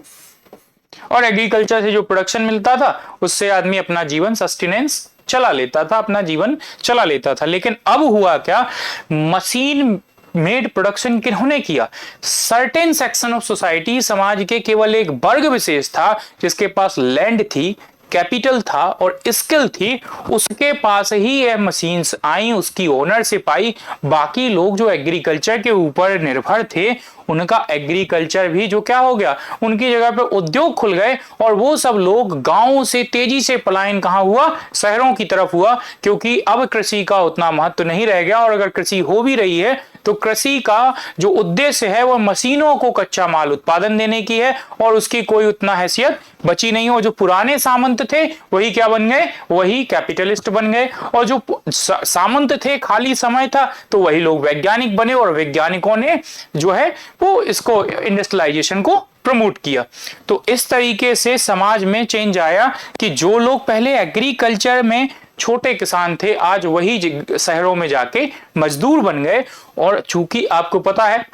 और एग्रीकल्चर से जो प्रोडक्शन मिलता था उससे आदमी अपना जीवन सस्टेनेंस चला लेता था, अपना जीवन चला लेता था। लेकिन अब हुआ क्या? मशीन मेड प्रोडक्शन किन्होंने किया? सर्टेन सेक्शन ऑफ सोसाइटी, समाज के केवल एक वर्ग विशेष था जिसके पास लैंड थी, कैपिटल था और स्किल थी, उसके पास ही यह मशीन्स आई, उसकी ओनरशिप आई। बाकी लोग जो एग्रीकल्चर के ऊपर निर्भर थे उनका एग्रीकल्चर भी जो क्या हो गया, उनकी जगह पे उद्योग खुल गए और वो सब लोग गांवों से तेजी से पलायन कहां हुआ, शहरों की तरफ हुआ, क्योंकि अब कृषि का उतना महत्व नहीं रह गया। और अगर कृषि हो भी रही है तो कृषि का जो उद्देश्य है वह मशीनों को कच्चा माल उत्पादन देने की है और उसकी कोई उतना हैसियत बची नहीं हो। जो पुराने सामंत थे वही क्या बन गए, वही कैपिटलिस्ट बन गए, और जो सामंत थे खाली समय था तो वही लोग वैज्ञानिक बने और वैज्ञानिकों ने जो है वो इसको इंडस्ट्रियलाइजेशन को प्रमोट किया। तो इस तरीके से समाज में चेंज आया कि जो लोग पहले एग्रीकल्चर में छोटे किसान थे आज वही शहरों में जाके मजदूर बन गए। और चूंकि आपको पता है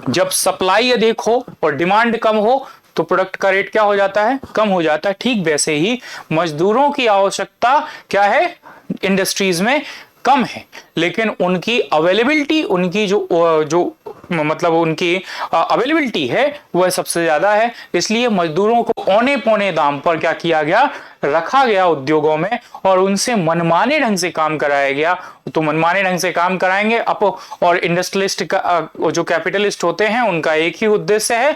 जब सप्लाई अधिक हो और डिमांड कम हो तो प्रोडक्ट का रेट क्या हो जाता है, कम हो जाता है। ठीक वैसे ही मजदूरों की आवश्यकता क्या है, इंडस्ट्रीज में कम है, लेकिन उनकी अवेलेबिलिटी, उनकी जो मतलब उनकी अवेलेबिलिटी है वह सबसे ज्यादा है। इसलिए मजदूरों को औने पौने दाम पर क्या किया गया, रखा गया उद्योगों में और उनसे मनमाने ढंग से काम कराया गया। तो मनमाने ढंग से काम कराएंगे अप, और इंडस्ट्रियलिस्ट का जो कैपिटलिस्ट होते हैं उनका एक ही उद्देश्य है,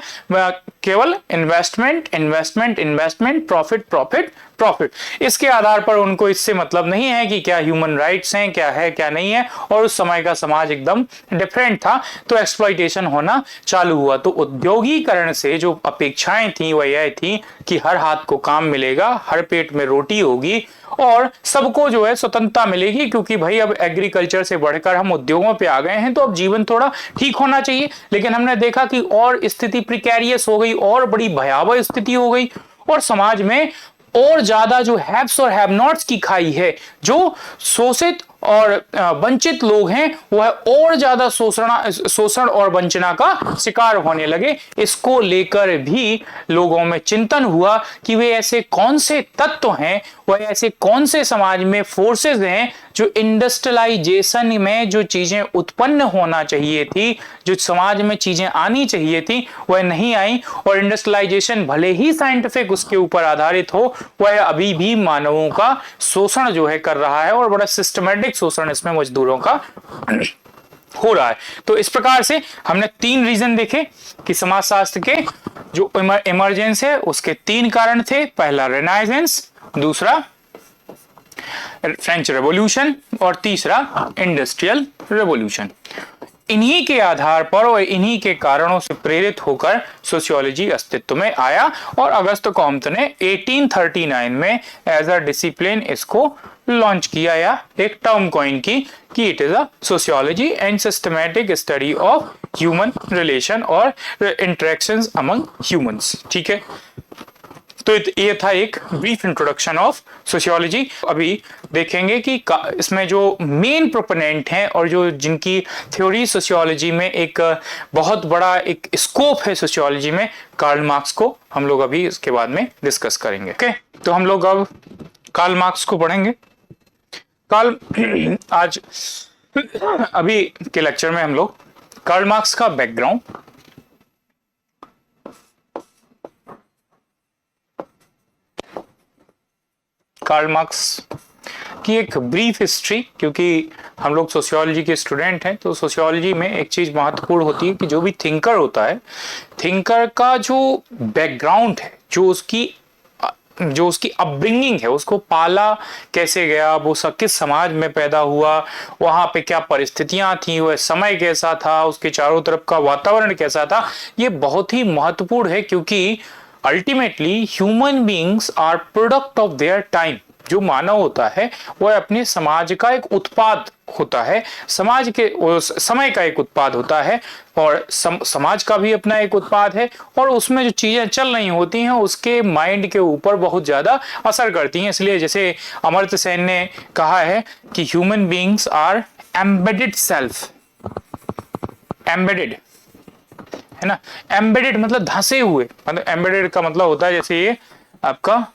केवल investment investment investment, profit profit profit. इसके आधार पर उनको इससे मतलब नहीं है कि क्या ह्यूमन राइट्स हैं, क्या है क्या नहीं है। और उस समय का समाज एकदम डिफरेंट था, तो एक्सप्लॉइटेशन होना चालू हुआ। तो औद्योगिकरण से जो अपेक्षाएं थी वह यह थी कि हर हाथ को काम मिलेगा, हर पेट में रोटी होगी और सबको जो है स्वतंत्रता मिलेगी, क्योंकि भाई अब एग्रीकल्चर से बढ़कर हम उद्योगों पे आ गए हैं तो अब जीवन थोड़ा ठीक होना चाहिए। लेकिन हमने देखा कि और स्थिति प्रिकैरियस हो गई और बड़ी भयावह स्थिति हो गई और समाज में और ज्यादा जो हैव्स और हैव नॉट्स की खाई है, जो शोषित और वंचित लोग हैं वह और ज्यादा शोषण और वंचना का शिकार होने लगे। इसको लेकर भी लोगों में चिंतन हुआ कि वे ऐसे कौन से तत्व हैं, वह ऐसे कौन से समाज में फोर्सेस हैं जो इंडस्ट्रियलाइजेशन में जो चीजें उत्पन्न होना चाहिए थी, जो समाज में चीजें आनी चाहिए थी वह नहीं आई। और इंडस्ट्रियलाइजेशन भले ही साइंटिफिक उसके ऊपर आधारित हो, वह अभी भी मानवों का शोषण जो है कर रहा है और बड़ा सिस्टमैटिक शोषण इसमें मजदूरों का हो रहा है। तो इस प्रकार से हमने 3 रीजन देखे कि समाजशास्त्र के जो इमरजेंस है उसके 3 कारण थे। पहला रेनाइजेंस, दूसरा फ्रेंच रेवोल्यूशन और तीसरा इंडस्ट्रियल रेवोल्यूशन। इन्हीं के आधार पर और इन्हीं के कारणों से प्रेरित होकर सोशियोलॉजी अस्तित्व में आया और अगस्त कॉम्त ने 1839 में एज अ डिसिप्लिन इसको लॉन्च किया या एक टर्म कॉइन की कि it is a sociology and systematic study of human relation और इंटरेक्शंस अमंग ह्यूमंस। ठीक है, तो ये था एक ब्रीफ इंट्रोडक्शन ऑफ सोशियोलॉजी। अभी देखेंगे कि इसमें जो मेन प्रोपोनेंट हैं और जो जिनकी थ्योरी सोशियोलॉजी में एक बहुत बड़ा एक स्कोप है सोशियोलॉजी में, कार्ल मार्क्स को हम लोग अभी इसके बाद में डिस्कस करेंगे। ओके, तो हम लोग अब कार्ल मार्क्स को पढ़ेंगे। आज अभी के लेक्चर में हम लोग कार्ल मार्क्स का बैकग्राउंड, कार्ल मार्क्स की एक ब्रीफ हिस्ट्री, क्योंकि हम लोग सोशियोलॉजी के स्टूडेंट हैं तो सोशियोलॉजी में एक चीज महत्वपूर्ण होती है कि जो भी थिंकर होता है, थिंकर का जो बैकग्राउंड है, जो उसकी अपब्रिंगिंग है, उसको पाला कैसे गया, वो किस समाज में पैदा हुआ, वहां पे क्या परिस्थितियां थी, वह समय कैसा था, उसके चारों तरफ का वातावरण कैसा था, ये बहुत ही महत्वपूर्ण है। क्योंकि ultimately human beings are product of their time. जो मानव होता है वह अपने समाज का एक उत्पाद होता है, समाज के समय का एक उत्पाद होता है और समाज का भी अपना एक उत्पाद है और उसमें जो चीजें चल रही होती हैं उसके माइंड के ऊपर बहुत ज्यादा असर करती हैं। इसलिए जैसे अमर्त्य सेन ने कहा है कि human beings are embedded self. Embedded है ना, एम्बेडेड मतलब धंसे हुए, मतलब एम्बेडेड का मतलब होता है जैसे ये आपका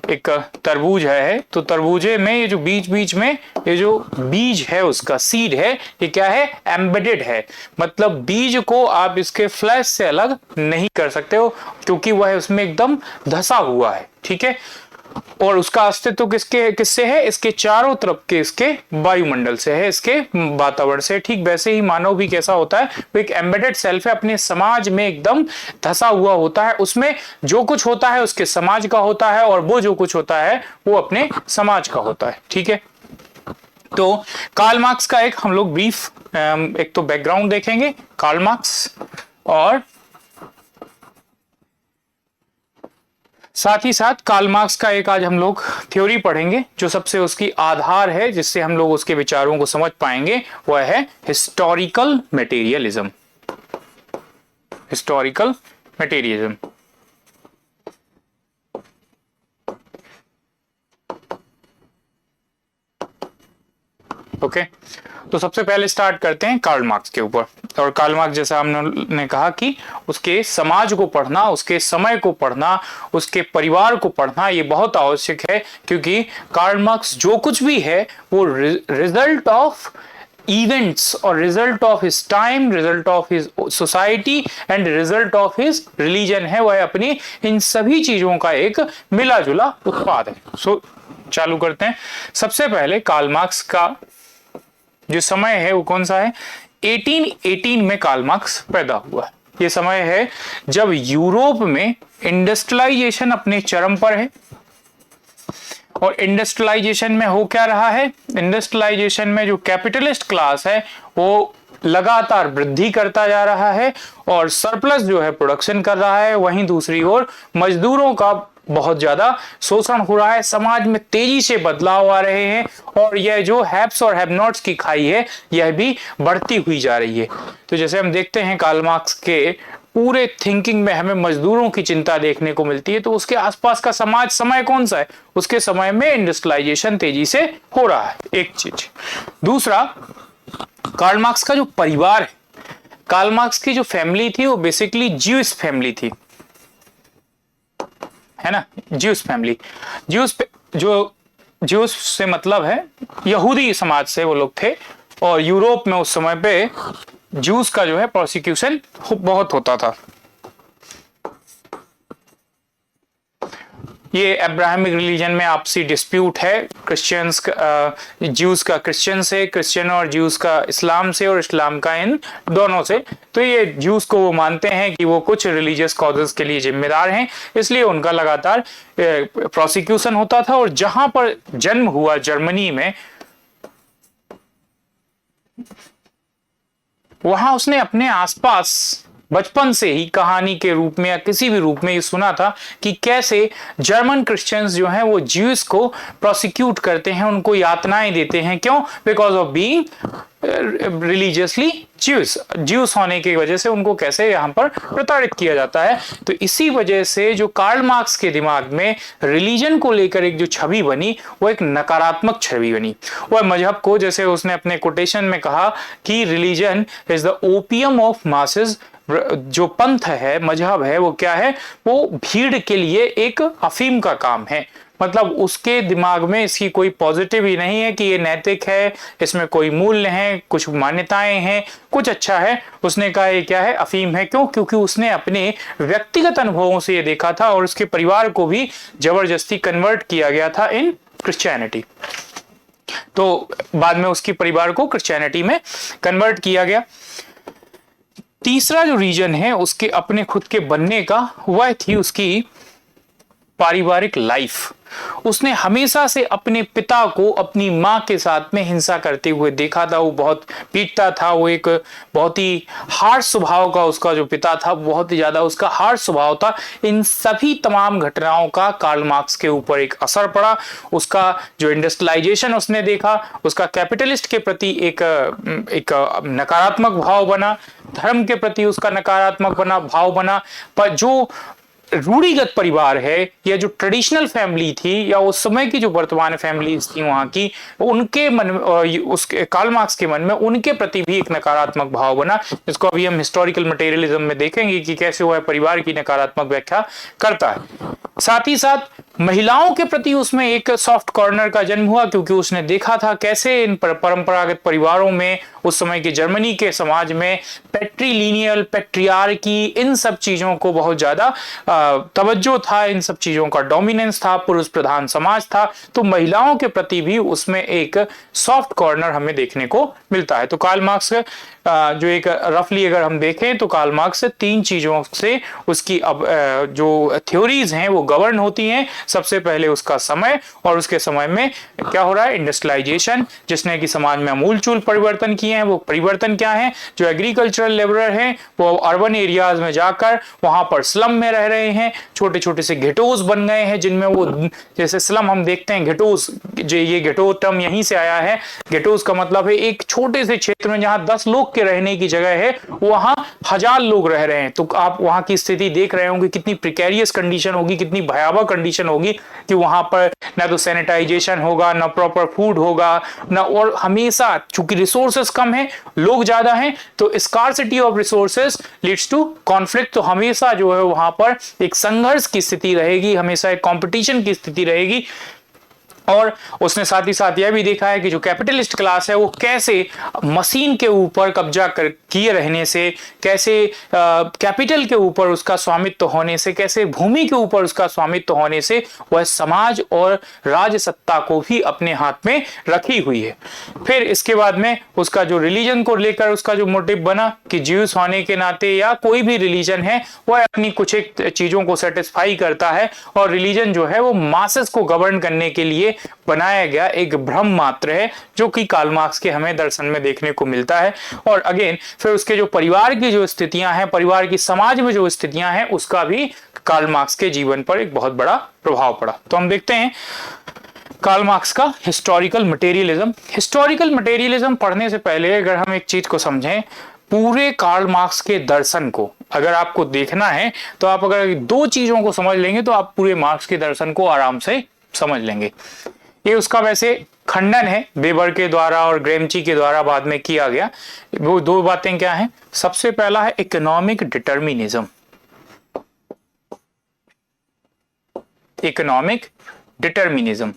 एक तरबूज है, तो तरबूजे में ये जो बीच बीच में ये जो बीज है उसका सीड है, ये क्या है, एम्बेडेड है। मतलब बीज को आप इसके फ्लैश से अलग नहीं कर सकते हो, क्योंकि वह उसमें एकदम धसा हुआ है, ठीक है। और उसका अस्तित्व किससे है, इसके चारों तरफ के इसके वायुमंडल से है, इसके वातावरण से। ठीक वैसे ही मानव भी कैसा होता है, वो एक एम्बेडेड सेल्फ है, अपने समाज में एकदम धसा हुआ होता है। उसमें जो कुछ होता है उसके समाज का होता है, और वो जो कुछ होता है वो अपने समाज का होता है, ठीक है। तो कार्ल मार्क्स का एक हम लोग ब्रीफ एक तो बैकग्राउंड देखेंगे कार्ल मार्क्स, और साथ ही साथ कार्ल मार्क्स का एक आज हम लोग थ्योरी पढ़ेंगे जो सबसे उसकी आधार है, जिससे हम लोग उसके विचारों को समझ पाएंगे, वह है historical materialism. Historical materialism, okay. तो सबसे पहले स्टार्ट करते हैं कार्ल मार्क्स के ऊपर। और कार्ल मार्क्स, जैसा हमने कहा कि उसके समाज को पढ़ना, उसके समय को पढ़ना, उसके परिवार को पढ़ना, ये बहुत आवश्यक है, क्योंकि कार्ल मार्क्स जो कुछ भी है वो रिजल्ट ऑफ इवेंट्स और result of his time, result of his society and result of his religion है। वह अपनी इन सभी चीजों का एक मिला जुला उत्पाद है। सो चालू करते हैं। सबसे पहले कार्ल मार्क्स का जो समय है वो कौन सा है, 1818 में कार्ल मार्क्स पैदा हुआ। ये समय है जब यूरोप में इंडस्ट्रियलाइजेशन अपने चरम पर है। और इंडस्ट्रियलाइजेशन में हो क्या रहा है, इंडस्ट्रियलाइजेशन में जो कैपिटलिस्ट क्लास है वो लगातार वृद्धि करता जा रहा है और सरप्लस जो है प्रोडक्शन कर रहा है। वहीं दूसरी ओर मजदूरों का बहुत ज्यादा शोषण हो रहा है, समाज में तेजी से बदलाव आ रहे हैं, और यह जो हैव्स और हैव नॉट्स की खाई है यह भी बढ़ती हुई जा रही है। तो जैसे हम देखते हैं कार्ल मार्क्स के पूरे थिंकिंग में हमें मजदूरों की चिंता देखने को मिलती है, तो उसके आसपास का समाज समय कौन सा है, उसके समय में इंडस्ट्रियलाइजेशन तेजी से हो रहा है, एक चीज। दूसरा, कार्ल मार्क्स का जो परिवार है, कार्ल मार्क्स की जो फैमिली थी वो बेसिकली ज्यूइश फैमिली थी, है ना, ज्यूस फैमिली। ज्यूस से मतलब है यहूदी समाज से वो लोग थे, और यूरोप में उस समय पे ज्यूस का जो है प्रोसिक्यूशन बहुत होता था। ये अब्राहमिक रिलीजन में आपसी डिस्प्यूट है, क्रिश्चियंस ज्यूस का क्रिश्चियन से, क्रिश्चियन और ज्यूस का इस्लाम से, और इस्लाम का इन दोनों से। तो ये ज्यूस को वो मानते हैं कि वो कुछ रिलीजियस कॉजेस के लिए जिम्मेदार हैं, इसलिए उनका लगातार प्रोसिक्यूशन होता था। और जहां पर जन्म हुआ जर्मनी में, वहां उसने अपने आसपास बचपन से ही कहानी के रूप में या किसी भी रूप में ये सुना था कि कैसे जर्मन क्रिश्चियंस जो हैं वो ज्यूस को प्रोसिक्यूट करते हैं, उनको यातनाएं देते हैं। क्यों? Because of being religiously juice होने की वजह से उनको कैसे यहाँ पर प्रताड़ित किया जाता है। तो इसी वजह से जो कार्ल मार्क्स के दिमाग में रिलीजन को लेकर एक जो छवि बनी वो एक नकारात्मक छवि बनी। वह मजहब को, जैसे उसने अपने कोटेशन में कहा कि religion is the opium of masses, जो पंथ है, मजहब है, वो क्या है, वो भीड़ के लिए एक अफीम का काम है। मतलब उसके दिमाग में इसकी कोई पॉजिटिव ही नहीं है कि ये नैतिक है, इसमें कोई मूल्य है, कुछ मान्यताएं हैं, कुछ अच्छा है। उसने कहा ये क्या है, अफीम है। क्यों? क्योंकि उसने अपने व्यक्तिगत अनुभवों से ये देखा था, और उसके परिवार को भी जबरदस्ती कन्वर्ट किया गया था इन क्रिश्चियनिटी। तो बाद में उसकी परिवार को क्रिश्चियनिटी में कन्वर्ट किया गया। तीसरा जो रीजन है उसके अपने खुद के बनने का, वह थी उसकी पारिवारिक लाइफ। उसने हमेशा से अपने पिता को अपनी मां के साथ में हिंसा करते हुए देखा था। वो बहुत पीटता था, वो एक बहुत ही हार्श स्वभाव का उसका जो पिता था, बहुत ही ज्यादा उसका हार्श स्वभाव था। इन सभी तमाम घटनाओं का कार्ल मार्क्स के ऊपर एक असर पड़ा। उसका जो इंडस्ट्रियलाइजेशन उसने देखा, उसका कैपिटलिस्ट के प्रति एक नकारात्मक भाव बना, धर्म के प्रति उसका नकारात्मक भाव बना। पर जो रूढ़िगत परिवार है या जो ट्रेडिशनल फैमिली थी या उस समय की जो वर्तमान फैमिली थी वहां की, उनके मन में, उसके कार्ल मार्क्स के मन में उनके प्रति भी एक नकारात्मक भाव बना, जिसको अभी हम हिस्टोरिकल मटेरियलिज्म में देखेंगे कि कैसे वह परिवार की नकारात्मक व्याख्या करता है। साथ ही साथ महिलाओं के प्रति उसमें एक सॉफ्ट कॉर्नर का जन्म हुआ, क्योंकि उसने देखा था कैसे इन परंपरागत परिवारों में, उस समय के जर्मनी के समाज में पैट्रीलिनियल, पैट्रियार्की, इन सब चीजों को बहुत ज्यादा तवज्जो था, इन सब चीजों का डोमिनेंस था, पुरुष प्रधान समाज था। तो महिलाओं के प्रति भी उसमें एक सॉफ्ट कॉर्नर हमें देखने को मिलता है। तो कार्ल मार्क्स जो एक रफली अगर हम देखें तो कार्ल मार्क्स 3 चीजों से उसकी जो थ्योरीज हैं वो गवर्न होती हैं। सबसे पहले उसका समय, और उसके समय में क्या हो रहा है, इंडस्ट्रियलाइजेशन, जिसने कि समाज में अमूलचूल परिवर्तन किए हैं। वो परिवर्तन क्या है, जो एग्रीकल्चरल लेबरर हैं वो अर्बन एरियाज में जाकर वहां पर स्लम में रह रहे हैं, छोटे छोटे से घेटोज बन गए हैं, जिनमें वो जैसे स्लम हम देखते हैं, घेटोज, ये घेटो टर्म यहीं से आया है। घेटोज का मतलब है एक छोटे से क्षेत्र में जहां 10 लोग के रहने की जगह है वहां 1000 लोग रह रहे हैं। तो आप वहां की स्थिति देख रहे होंगे, कितनी प्रिकेरियस कंडीशन होगी, कितनी भयावह कंडीशन होगी कि वहां पर ना तो सैनिटाइजेशन होगा, ना प्रॉपर फूड होगा, ना, और हमेशा चूंकि रिसोर्सेस कम है, लोग ज्यादा हैं, तो scarcity of resources leads to conflict. तो हमेशा जो है वहां पर एक संघर्ष की स्थिति रहेगी, हमेशा एक कंपटीशन की स्थिति रहेगी। और उसने साथ ही साथ यह भी देखा है कि जो कैपिटलिस्ट क्लास है वो कैसे मशीन के ऊपर कब्जा किए रहने से, कैसे कैपिटल के ऊपर उसका स्वामित्व होने से, कैसे भूमि के ऊपर उसका स्वामित्व होने से वह समाज और राज सत्ता को भी अपने हाथ में रखी हुई है। फिर इसके बाद में उसका जो रिलीजन को लेकर उसका जो मोटिव बना कि ज्यूस होने के नाते या कोई भी रिलीजन है वह अपनी कुछ एक चीजों को सेटिस्फाई करता है, और रिलीजन जो है वो मासेस को गवर्न करने के लिए बनाया गया एक भ्रम मात्र है, जो कि कार्ल मार्क्स के हमें दर्शन में देखने को मिलता है। और अगेन फिर उसके जो परिवार की जो स्थितियां हैं, परिवार की समाज में जो स्थितियां हैं, उसका भी कार्ल मार्क्स के जीवन पर एक बहुत बड़ा प्रभाव पड़ा। तो हम देखते हैं कार्ल मार्क्स का हिस्टोरिकल मटेरियलिज्म। हिस्टोरिकल मटेरियलिज्म पढ़ने से पहले अगर हम एक चीज को समझें, पूरे कार्ल मार्क्स के दर्शन को अगर आपको देखना है तो आप अगर 2 चीजों को समझ लेंगे तो आप पूरे मार्क्स के दर्शन को आराम से समझ लेंगे। ये उसका वैसे खंडन है वेबर के द्वारा और ग्रेमची के द्वारा बाद में किया गया। वो 2 बातें क्या हैं, सबसे पहला है इकोनॉमिक डिटर्मिनिज्म, इकोनॉमिक डिटर्मिनिज्म,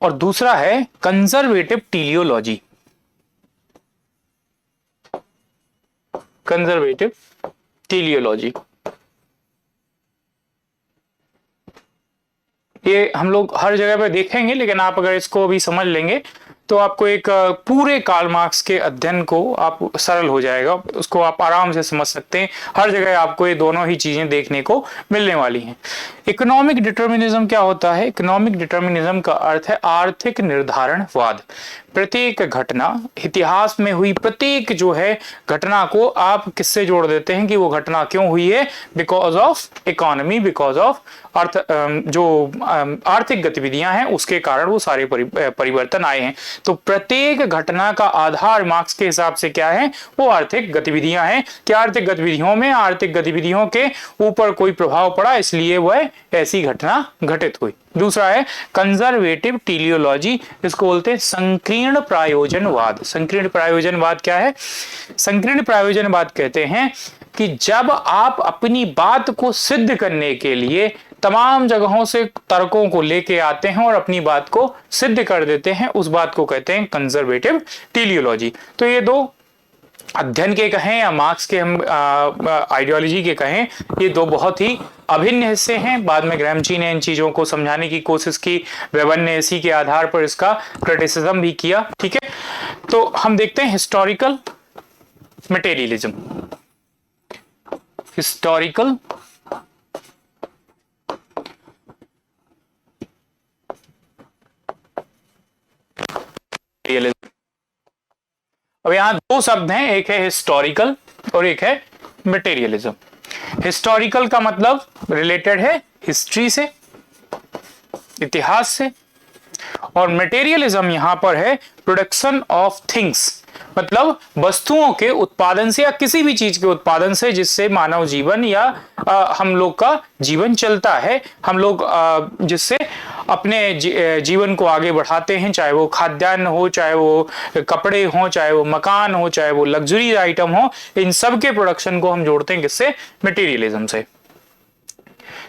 और दूसरा है कंजर्वेटिव टीलियोलॉजी, कंजर्वेटिव टीलियोलॉजी। ये हम लोग हर जगह पे देखेंगे, लेकिन आप अगर इसको भी समझ लेंगे तो आपको एक पूरे कार्ल मार्क्स के अध्ययन को आप सरल हो जाएगा, उसको आप आराम से समझ सकते हैं। हर जगह आपको ये दोनों ही चीजें देखने को मिलने वाली हैं। इकोनॉमिक डिटर्मिनिज्म क्या होता है? इकोनॉमिक डिटर्मिनिज्म का अर्थ है आर्थिक निर्धारणवाद। प्रत्येक घटना, इतिहास में हुई प्रत्येक जो है घटना को आप किससे जोड़ देते हैं कि वो घटना क्यों हुई है? Because of economy, because of earth, जो आर्थिक गतिविधियां हैं उसके कारण वो सारे परिवर्तन आए हैं। तो प्रत्येक घटना का आधार मार्क्स के हिसाब से क्या है? वो आर्थिक गतिविधियां हैं कि आर्थिक गतिविधियों में, आर्थिक गतिविधियों के ऊपर कोई प्रभाव पड़ा, इसलिए वह ऐसी घटना घटित हुई। दूसरा है कंजर्वेटिव टीलियोलॉजी, इसको बोलते हैं संकीर्ण प्रायोजनवाद। संकीर्ण प्रायोजनवाद क्या है? संकीर्ण प्रायोजनवाद कहते हैं कि जब आप अपनी बात को सिद्ध करने के लिए तमाम जगहों से तर्कों को लेके आते हैं और अपनी बात को सिद्ध कर देते हैं, उस बात को कहते हैं कंजर्वेटिव टीलियोलॉजी। तो ये 2 अध्ययन के कहें या मार्क्स के हम आइडियोलॉजी के कहें, ये 2 बहुत ही अभिन्न हिस्से हैं। बाद में ग्रैमची ने इन चीजों को समझाने की कोशिश की, वेबर ने इसी के आधार पर इसका क्रिटिसिज्म भी किया। ठीक है, तो हम देखते हैं हिस्टोरिकल मटेरियलिज्म। Historical materialism. अब यहां 2 शब्द हैं, एक है हिस्टोरिकल और एक है मटेरियलिज्म। हिस्टोरिकल का मतलब रिलेटेड है हिस्ट्री से, इतिहास से, और मटेरियलिज्म यहां पर है प्रोडक्शन ऑफ थिंग्स, मतलब वस्तुओं के उत्पादन से या किसी भी चीज के उत्पादन से जिससे मानव जीवन या हम लोग का जीवन चलता है, हम लोग जिससे अपने जीवन को आगे बढ़ाते हैं, चाहे वो खाद्यान्न हो, चाहे वो कपड़े हो, चाहे वो मकान हो, चाहे वो लग्जरी आइटम हो, इन सब के प्रोडक्शन को हम जोड़ते हैं किससे? मटेरियलिज्म से।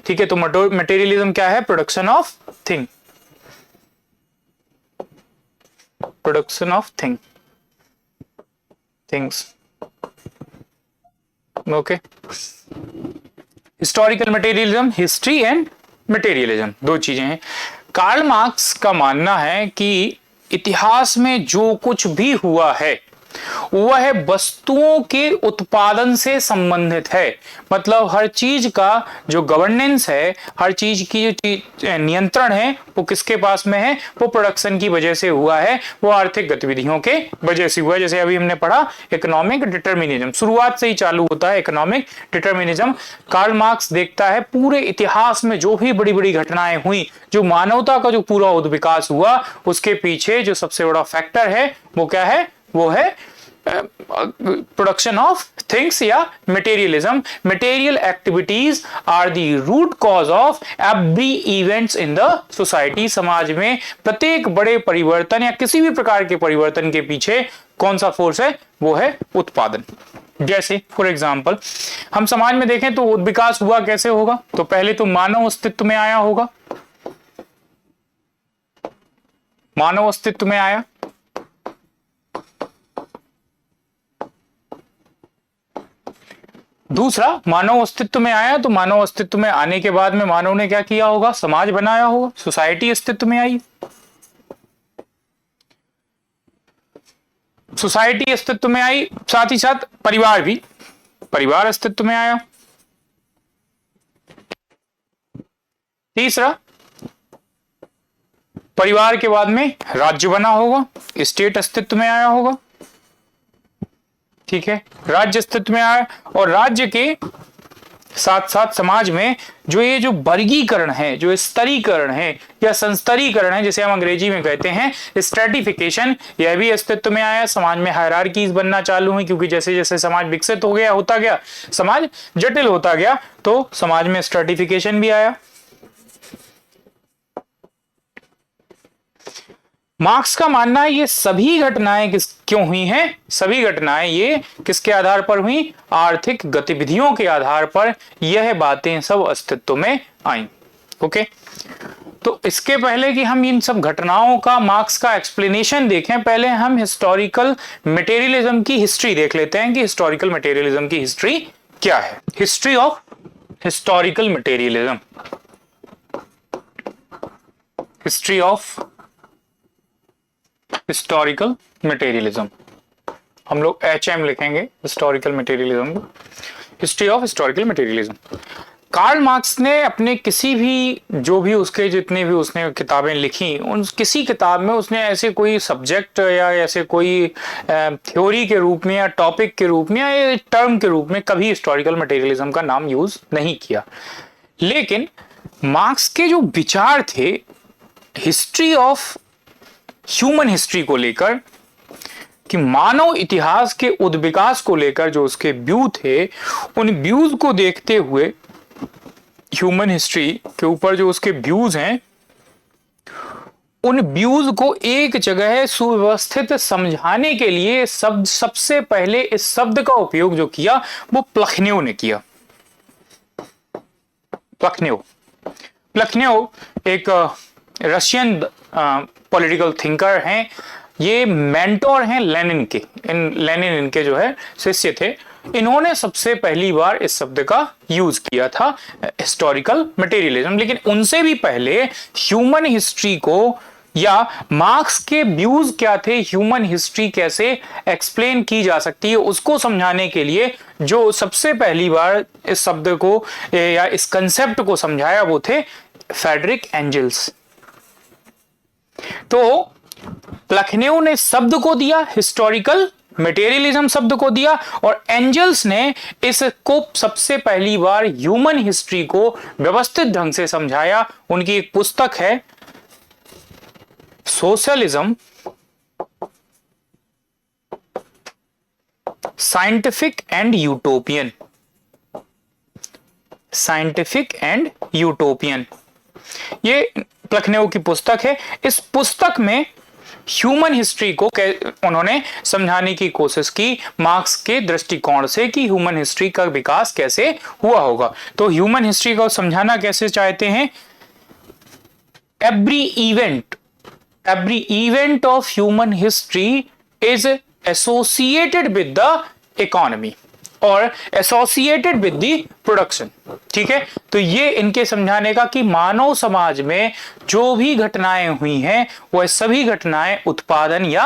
ठीक है, तो मटेरियलिज्म क्या है? Production of thing, production of things. Okay, historical materialism, history and materialism दो चीजें हैं। कार्ल मार्क्स का मानना है कि इतिहास में जो कुछ भी हुआ है वह वस्तुओं के उत्पादन से संबंधित है। मतलब हर चीज का जो गवर्नेंस है, हर चीज की जो नियंत्रण है, वो किसके पास में है? वो प्रोडक्शन की वजह से हुआ है, वो आर्थिक गतिविधियों के वजह से हुआ है। जैसे अभी हमने पढ़ा इकोनॉमिक डिटर्मिनिज्म, शुरुआत से ही चालू होता है इकोनॉमिक डिटर्मिनिज्म। कार्ल मार्क्स देखता है पूरे इतिहास में जो भी बड़ी बड़ी घटनाएं हुई, जो मानवता का जो पूरा उद्विकास हुआ, उसके पीछे जो सबसे बड़ा फैक्टर है वो क्या है? वो है प्रोडक्शन ऑफ थिंग्स या materialism. Material activities are the root cause of every events in the society. समाज में प्रत्येक बड़े परिवर्तन या किसी भी प्रकार के परिवर्तन के पीछे कौन सा फोर्स है? वो है उत्पादन। जैसे फॉर एग्जाम्पल हम समाज में देखें तो विकास हुआ कैसे होगा? तो पहले तो मानव अस्तित्व में आया होगा, मानव अस्तित्व में आया, दूसरा मानव अस्तित्व में आया, तो मानव अस्तित्व में आने के बाद में मानव ने क्या किया होगा? समाज बनाया होगा, सोसाइटी अस्तित्व में आई, सोसाइटी अस्तित्व में आई, साथ ही साथ परिवार भी, परिवार अस्तित्व में आया। तीसरा परिवार के बाद में राज्य बना होगा, स्टेट अस्तित्व में आया होगा, ठीक है, राज्य अस्तित्व में आया। और राज्य के साथ साथ समाज में जो जो वर्गीकरण है, जो स्तरीकरण है या संस्तरीकरण है, जिसे हम अंग्रेजी में कहते हैं स्ट्रेटिफिकेशन, यह भी अस्तित्व में आया। समाज में हायरार्कीज बनना चालू हुई, क्योंकि जैसे जैसे समाज विकसित हो गया, होता गया, समाज जटिल होता गया, तो समाज में स्ट्रेटिफिकेशन भी आया। मार्क्स का मानना है ये सभी घटनाएं क्यों हुई हैं? सभी घटनाएं ये किसके आधार पर हुई? आर्थिक गतिविधियों के आधार पर यह बातें सब अस्तित्व में आई। ओके, तो इसके पहले कि हम इन सब घटनाओं का मार्क्स का एक्सप्लेनेशन देखें, पहले हम हिस्टोरिकल मटेरियलिज्म की हिस्ट्री देख लेते हैं कि हिस्टोरिकल मटेरियलिज्म की हिस्ट्री क्या है। History of historical materialism, history of historical materialism, हम लोग HM लिखेंगे historical materialism, history of historical materialism. Karl Marx ने अपने किसी भी जो भी उसके जितने भी उसने किताबें लिखी, उन किसी किताब में उसने ऐसे कोई सब्जेक्ट या ऐसे कोई थ्योरी के रूप में या टॉपिक के रूप में या टर्म के रूप में कभी हिस्टोरिकल मटेरियलिज्म का नाम यूज नहीं किया। लेकिन मार्क्स के जो विचार थे हिस्ट्री ऑफ ह्यूमन हिस्ट्री को लेकर, कि मानव इतिहास के उद्विकास को लेकर जो उसके व्यू थे, उन व्यूज को देखते हुए ह्यूमन हिस्ट्री के ऊपर जो उसके व्यूज हैं, उन व्यूज को एक जगह सुव्यवस्थित समझाने के लिए सबसे पहले इस शब्द का उपयोग जो किया वो प्लखनेव ने किया। प्लखनेव एक रशियन पॉलिटिकल थिंकर हैं, ये मेंटोर हैं लेनिन के, लेनिन इनके जो है शिष्य थे। इन्होंने सबसे पहली बार इस शब्द का यूज किया था हिस्टोरिकल मटेरियलिज्म। लेकिन उनसे भी पहले ह्यूमन हिस्ट्री को या मार्क्स के व्यूज क्या थे, ह्यूमन हिस्ट्री कैसे एक्सप्लेन की जा सकती है, उसको समझाने के लिए जो सबसे पहली बार इस शब्द को या इस कंसेप्ट को समझाया वो थे फ्रेडरिक एंजल्स। तो प्लखनेव ने शब्द को दिया, हिस्टोरिकल मटेरियलिज्म शब्द को दिया, और एंजल्स ने इसको सबसे पहली बार ह्यूमन हिस्ट्री को व्यवस्थित ढंग से समझाया। उनकी एक पुस्तक है socialism, scientific and utopian, scientific and utopian, ये प्लखनेव की पुस्तक है। इस पुस्तक में ह्यूमन हिस्ट्री को उन्होंने समझाने की कोशिश की मार्क्स के दृष्टिकोण से कि ह्यूमन हिस्ट्री का विकास कैसे हुआ होगा। तो ह्यूमन हिस्ट्री को समझाना कैसे चाहते हैं? Every event of human history is associated with the economy और एसोसिएटेड विद द प्रोडक्शन। ठीक है, तो ये इनके समझाने का कि मानव समाज में जो भी घटनाएं हुई हैं वह सभी घटनाएं उत्पादन या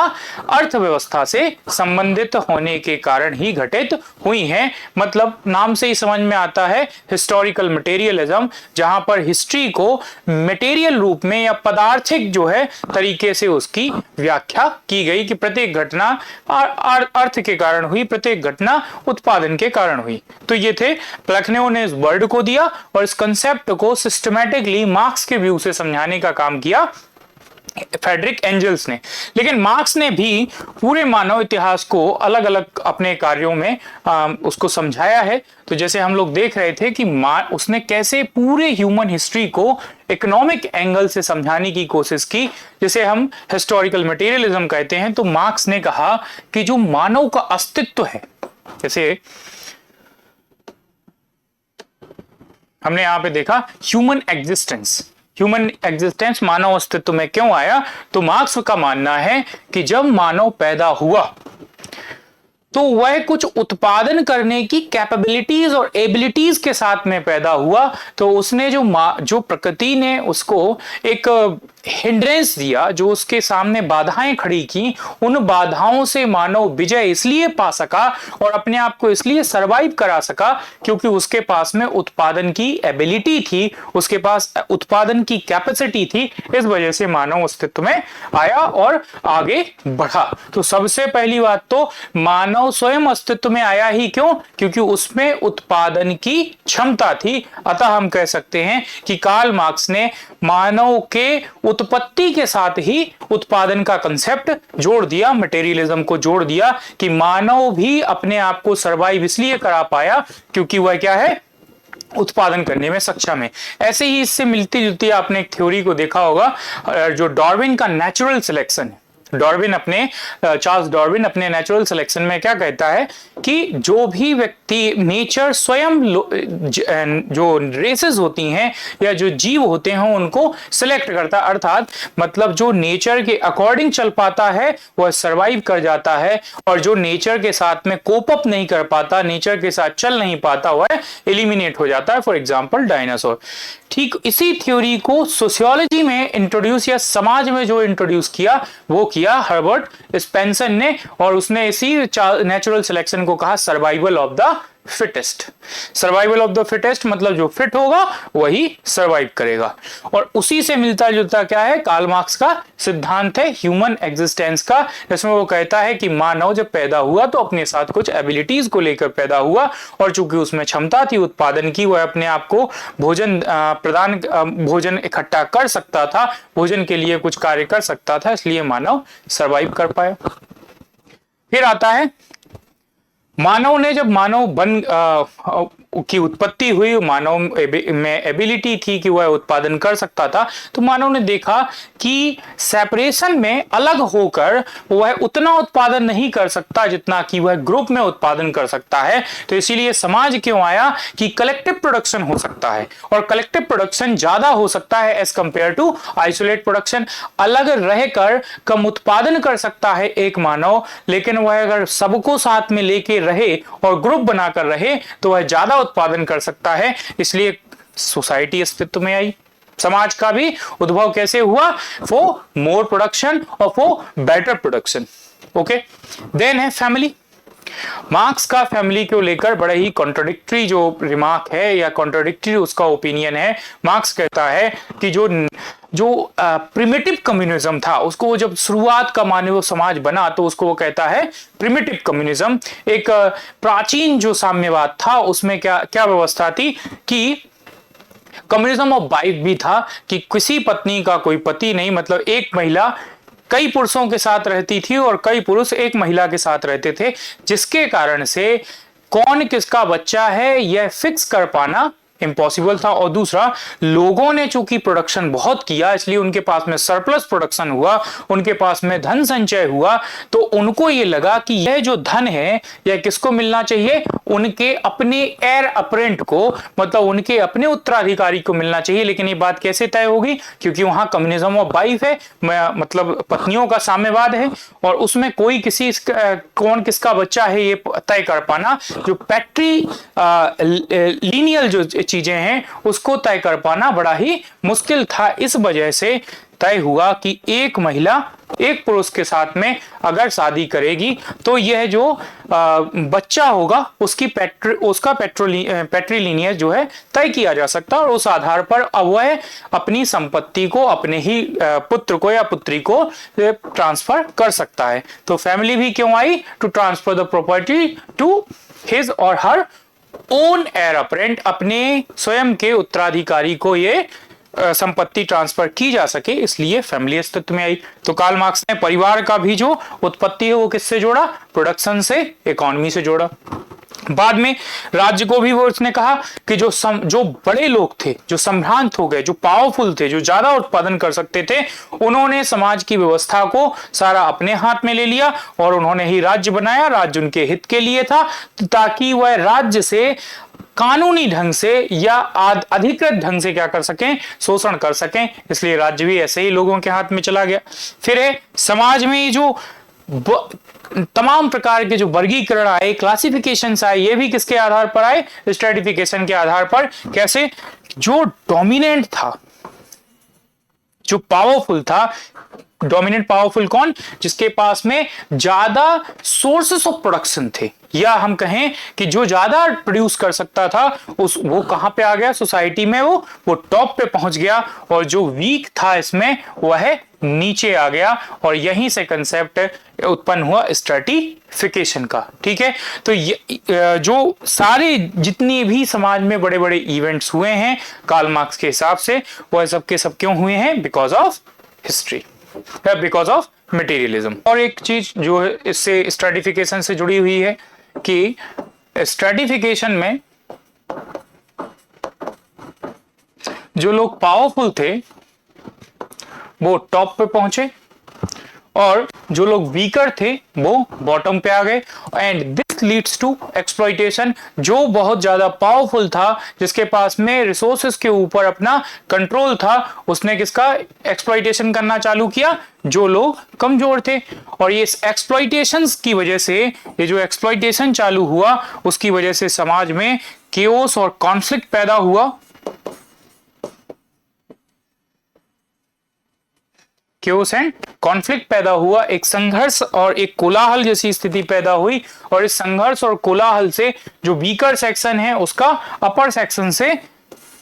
अर्थव्यवस्था से संबंधित होने के कारण ही घटित हुई हैं। मतलब नाम से ही समझ में आता है हिस्टोरिकल मटेरियलिज्म, जहां पर हिस्ट्री को मटेरियल रूप में या पदार्थिक जो है तरीके से उसकी व्याख्या की गई कि प्रत्येक घटना अर्थ के कारण हुई, प्रत्येक घटना उत्पादन के कारण हुई। तो ये थे प्लेखनेओ ने इस वर्ड को दिया और इस कंसेप्ट को सिस्टमैटिकली मार्क्स के व्यू से समझाने का काम किया फ्रेडरिक एंजल्स ने। लेकिन मार्क्स ने भी पूरे मानव इतिहास को अलग अलग अपने कार्यों में उसको समझाया है। तो जैसे हम लोग देख रहे थे कि उसने कैसे पूरे ह्यूमन हिस्ट्री को इकोनॉमिक एंगल से समझाने की कोशिश की, जिसे हम हिस्टोरिकल मटेरियलिज्म कहते हैं। तो मार्क्स ने कहा कि जो मानव का अस्तित्व है, जैसे हमने यहां पे देखा ह्यूमन एग्जिस्टेंस मानव अस्तित्व में क्यों आया, तो मार्क्स का मानना है कि जब मानव पैदा हुआ तो वह कुछ उत्पादन करने की कैपेबिलिटीज और एबिलिटीज के साथ में पैदा हुआ। तो उसने जो प्रकृति ने उसको एक हिंड्रेंस दिया, जो उसके सामने बाधाएं खड़ी की, उन बाधाओं से मानव विजय इसलिए पा सका और अपने आप को इसलिए सरवाइव करा सका क्योंकि उसके पास में उत्पादन की एबिलिटी थी, उसके पास उत्पादन की कैपेसिटी थी। इस वजह से मानव अस्तित्व में आया और आगे बढ़ा। तो सबसे पहली बात तो मानव स्वयं अस्तित्व में आया ही क्यों? क्योंकि उसमें उत्पादन की क्षमता थी। अतः हम कह सकते हैं कि कार्ल मार्क्स ने मानव के उत्पत्ति के साथ ही उत्पादन का कंसेप्ट जोड़ दिया, मटेरियलिज्म को जोड़ दिया कि मानव भी अपने आप को सरवाइव इसलिए करा पाया क्योंकि वह क्या है, उत्पादन करने में सक्षम है। ऐसे ही इससे मिलती जुलती आपने एक थ्योरी को देखा होगा, जो डार्विन का नेचुरल सिलेक्शन है। चार्ल्स डार्विन अपने नेचुरल सिलेक्शन में क्या कहता है कि जो भी व्यक्ति नेचर स्वयं जो रेसेस होती हैं या जो जीव होते हैं उनको सिलेक्ट करता है, अर्थात मतलब जो नेचर के अकॉर्डिंग चल पाता है वह सरवाइव कर जाता है और जो नेचर के साथ में कोप अप नहीं कर पाता, नेचर के साथ चल नहीं पाता, वह एलिमिनेट हो जाता है। For example dinosaur. ठीक इसी थ्योरी को सोशियोलॉजी में इंट्रोड्यूस या समाज में जो इंट्रोड्यूस किया वो किया हर्बर्ट स्पेंसर ने, और उसने इसी नेचुरल सिलेक्शन को कहा survival of the fittest. Survival of the fittest मतलब जो फिट होगा वही सर्वाइव करेगा। और उसी से मिलता जुलता क्या है, कार्ल मार्क्स का सिद्धांत है ह्यूमन एग्जिस्टेंस का, जिसमें वो कहता है कि मानव जब पैदा हुआ तो अपने साथ कुछ एबिलिटीज को लेकर पैदा हुआ और चूंकि उसमें क्षमता थी उत्पादन की, वह अपने आप को भोजन इकट्ठा कर सकता था, भोजन के लिए कुछ कार्य कर सकता था, इसलिए मानव सर्वाइव कर पाया। फिर आता है मानव ने, जब मानव की उत्पत्ति हुई, मानव में एबिलिटी थी कि वह उत्पादन कर सकता था, तो मानव ने देखा कि सेपरेशन में अलग होकर वह उतना उत्पादन नहीं कर सकता जितना कि वह ग्रुप में उत्पादन कर सकता है। तो इसीलिए समाज क्यों आया कि कलेक्टिव प्रोडक्शन हो सकता है और कलेक्टिव प्रोडक्शन ज्यादा हो सकता है as compare to isolate production. अलग रहकर कम उत्पादन कर सकता है एक मानव, लेकिन वह अगर सबको साथ में लेके रहे और ग्रुप बनाकर रहे तो वह ज्यादा उत्पादन कर सकता है। इसलिए सोसाइटी अस्तित्व में आई। समाज का भी उद्भव कैसे हुआ? फॉर मोर प्रोडक्शन और for better production. Okay, then है फैमिली। मार्क्स का फैमिली को लेकर बड़ा ही कॉन्ट्राडिक्टरी जो रिमार्क है या कॉन्ट्राडिक्टरी उसका ओपिनियन है। मार्क्स कहता है कि जो प्रिमिटिव कम्युनिज्म था, उसको जब शुरुआत का मानव समाज बना तो उसको वो कहता है प्रिमिटिव कम्युनिज्म। एक प्राचीन जो साम्यवाद था उसमें क्या व्यवस्था थी कि कम्युनिज्म ऑफ वाइफ भी था कि किसी पत्नी का कोई पति नहीं, मतलब एक महिला कई पुरुषों के साथ रहती थी और कई पुरुष एक महिला के साथ रहते थे, जिसके कारण से कौन किसका बच्चा है यह फिक्स कर पाना इम्पॉसिबल था। और दूसरा, लोगों ने चूंकि प्रोडक्शन बहुत किया इसलिए उनके पास में सरप्लस प्रोडक्शन हुआ, उनके पास में धन संचय हुआ, तो उनको ये लगा कि यह जो धन है यह किसको मिलना चाहिए, उनके अपने एयर अपरेंट को, मतलब उनके अपने उत्तराधिकारी को मिलना चाहिए। लेकिन ये बात कैसे तय होगी, क्योंकि वहां कम्युनिज्म ऑफ वाइफ है, मतलब पत्नियों का साम्यवाद है, और उसमें कोई किसी कौन किसका बच्चा है ये तय कर पाना, जो पैट्री लीनियल जो चीजें हैं उसको तय कर पाना बड़ा ही मुश्किल था। इस वजह से तय हुआ कि एक महिला एक पुरुष के साथ में अगर शादी करेगी तो यह जो बच्चा होगा उसका पैट्रीलिनियर जो है तय किया जा सकता है, और उस आधार पर अब वह अपनी संपत्ति को अपने ही पुत्र को या पुत्री को ट्रांसफर कर सकता है। तो फैमिली भी क्यों आई, to transfer the property to his or her own air apparent, अपने स्वयं के उत्तराधिकारी को ये संपत्ति ट्रांसफर की जा सके, इसलिए फैमिली अस्तित्व में आई। तो कार्ल मार्क्स ने परिवार का भी जो उत्पत्ति है वो किससे जोड़ा, प्रोडक्शन से, इकोनॉमी से जोड़ा। बाद में राज्य को भी वो उसने कहा कि जो बड़े लोग थे, जो संभ्रांत हो गए, जो पावरफुल थे, जो ज्यादा उत्पादन कर सकते थे, उन्होंने समाज की व्यवस्था को सारा अपने हाथ में ले लिया और उन्होंने ही राज्य बनाया। राज्य उनके हित के लिए था, ताकि वह राज्य से कानूनी ढंग से या अधिकृत ढंग से क्या कर सकें, शोषण कर सकें। इसलिए राज्य भी ऐसे ही लोगों के हाथ में चला गया। फिर है समाज में जो तमाम प्रकार के जो वर्गीकरण आए, क्लासिफिकेशंस आए, ये भी किसके आधार पर आए, स्ट्रेटिफिकेशन के आधार पर। कैसे, जो डोमिनेंट था, जो पावरफुल था, डोमिनेंट पावरफुल कौन, जिसके पास में ज्यादा सोर्सेस ऑफ प्रोडक्शन थे, या हम कहें कि जो ज्यादा प्रोड्यूस कर सकता था वो कहां पे आ गया सोसाइटी में, वो टॉप पे पहुंच गया, और जो वीक था इसमें वह नीचे आ गया। और यहीं से कंसेप्ट उत्पन्न हुआ स्ट्रेटिफिकेशन का। ठीक है, तो जो सारे जितनी भी समाज में बड़े बड़े इवेंट्स हुए हैं कार्ल मार्क्स के हिसाब से, वह सबके सब क्यों हुए हैं, because of history, because of materialism. और एक चीज जो है इससे स्ट्रेटिफिकेशन से जुड़ी हुई है कि स्ट्रेटिफिकेशन में जो लोग पावरफुल थे वो टॉप पे पहुंचे, और जो लोग वीकर थे वो बॉटम पे आ गए। And this leads to exploitation. जो बहुत ज्यादा पावरफुल था, जिसके पास में रिसोर्सेस के ऊपर अपना कंट्रोल था, उसने किसका एक्सप्लॉइटेशन करना चालू किया, जो लोग कमजोर थे। और ये एक्सप्लॉइटेशंस की वजह से, ये जो एक्सप्लॉइटेशन चालू हुआ उसकी वजह से समाज में केओस और कॉन्फ्लिक्ट पैदा हुआ। केओस एंड कॉन्फ्लिक्ट पैदा हुआ, एक संघर्ष और एक कोलाहल जैसी स्थिति पैदा हुई। और इस संघर्ष और कोलाहल से जो वीकर सेक्शन है उसका अपर सेक्शन से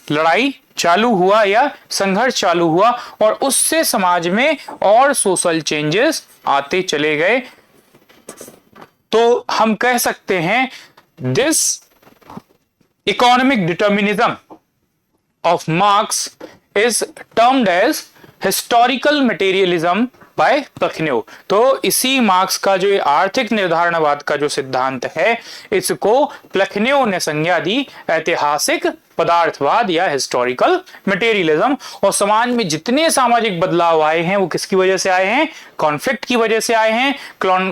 लड़ाई चालू हुआ या संघर्ष चालू हुआ, और उससे समाज में और सोशल चेंजेस आते चले गए। तो हम कह सकते हैं this economic determinism of Marx is termed as historical materialism by Plekhanov. तो इसी मार्क्स का जो आर्थिक निर्धारणवाद का जो सिद्धांत है, इसको प्लखनेव ने संज्ञा दी ऐतिहासिक पदार्थवाद या हिस्टोरिकल मटेरियलिज्म। और समाज में जितने सामाजिक बदलाव आए हैं वो किसकी वजह से आए हैं, कॉन्फ्लिक्ट की वजह से आए हैं।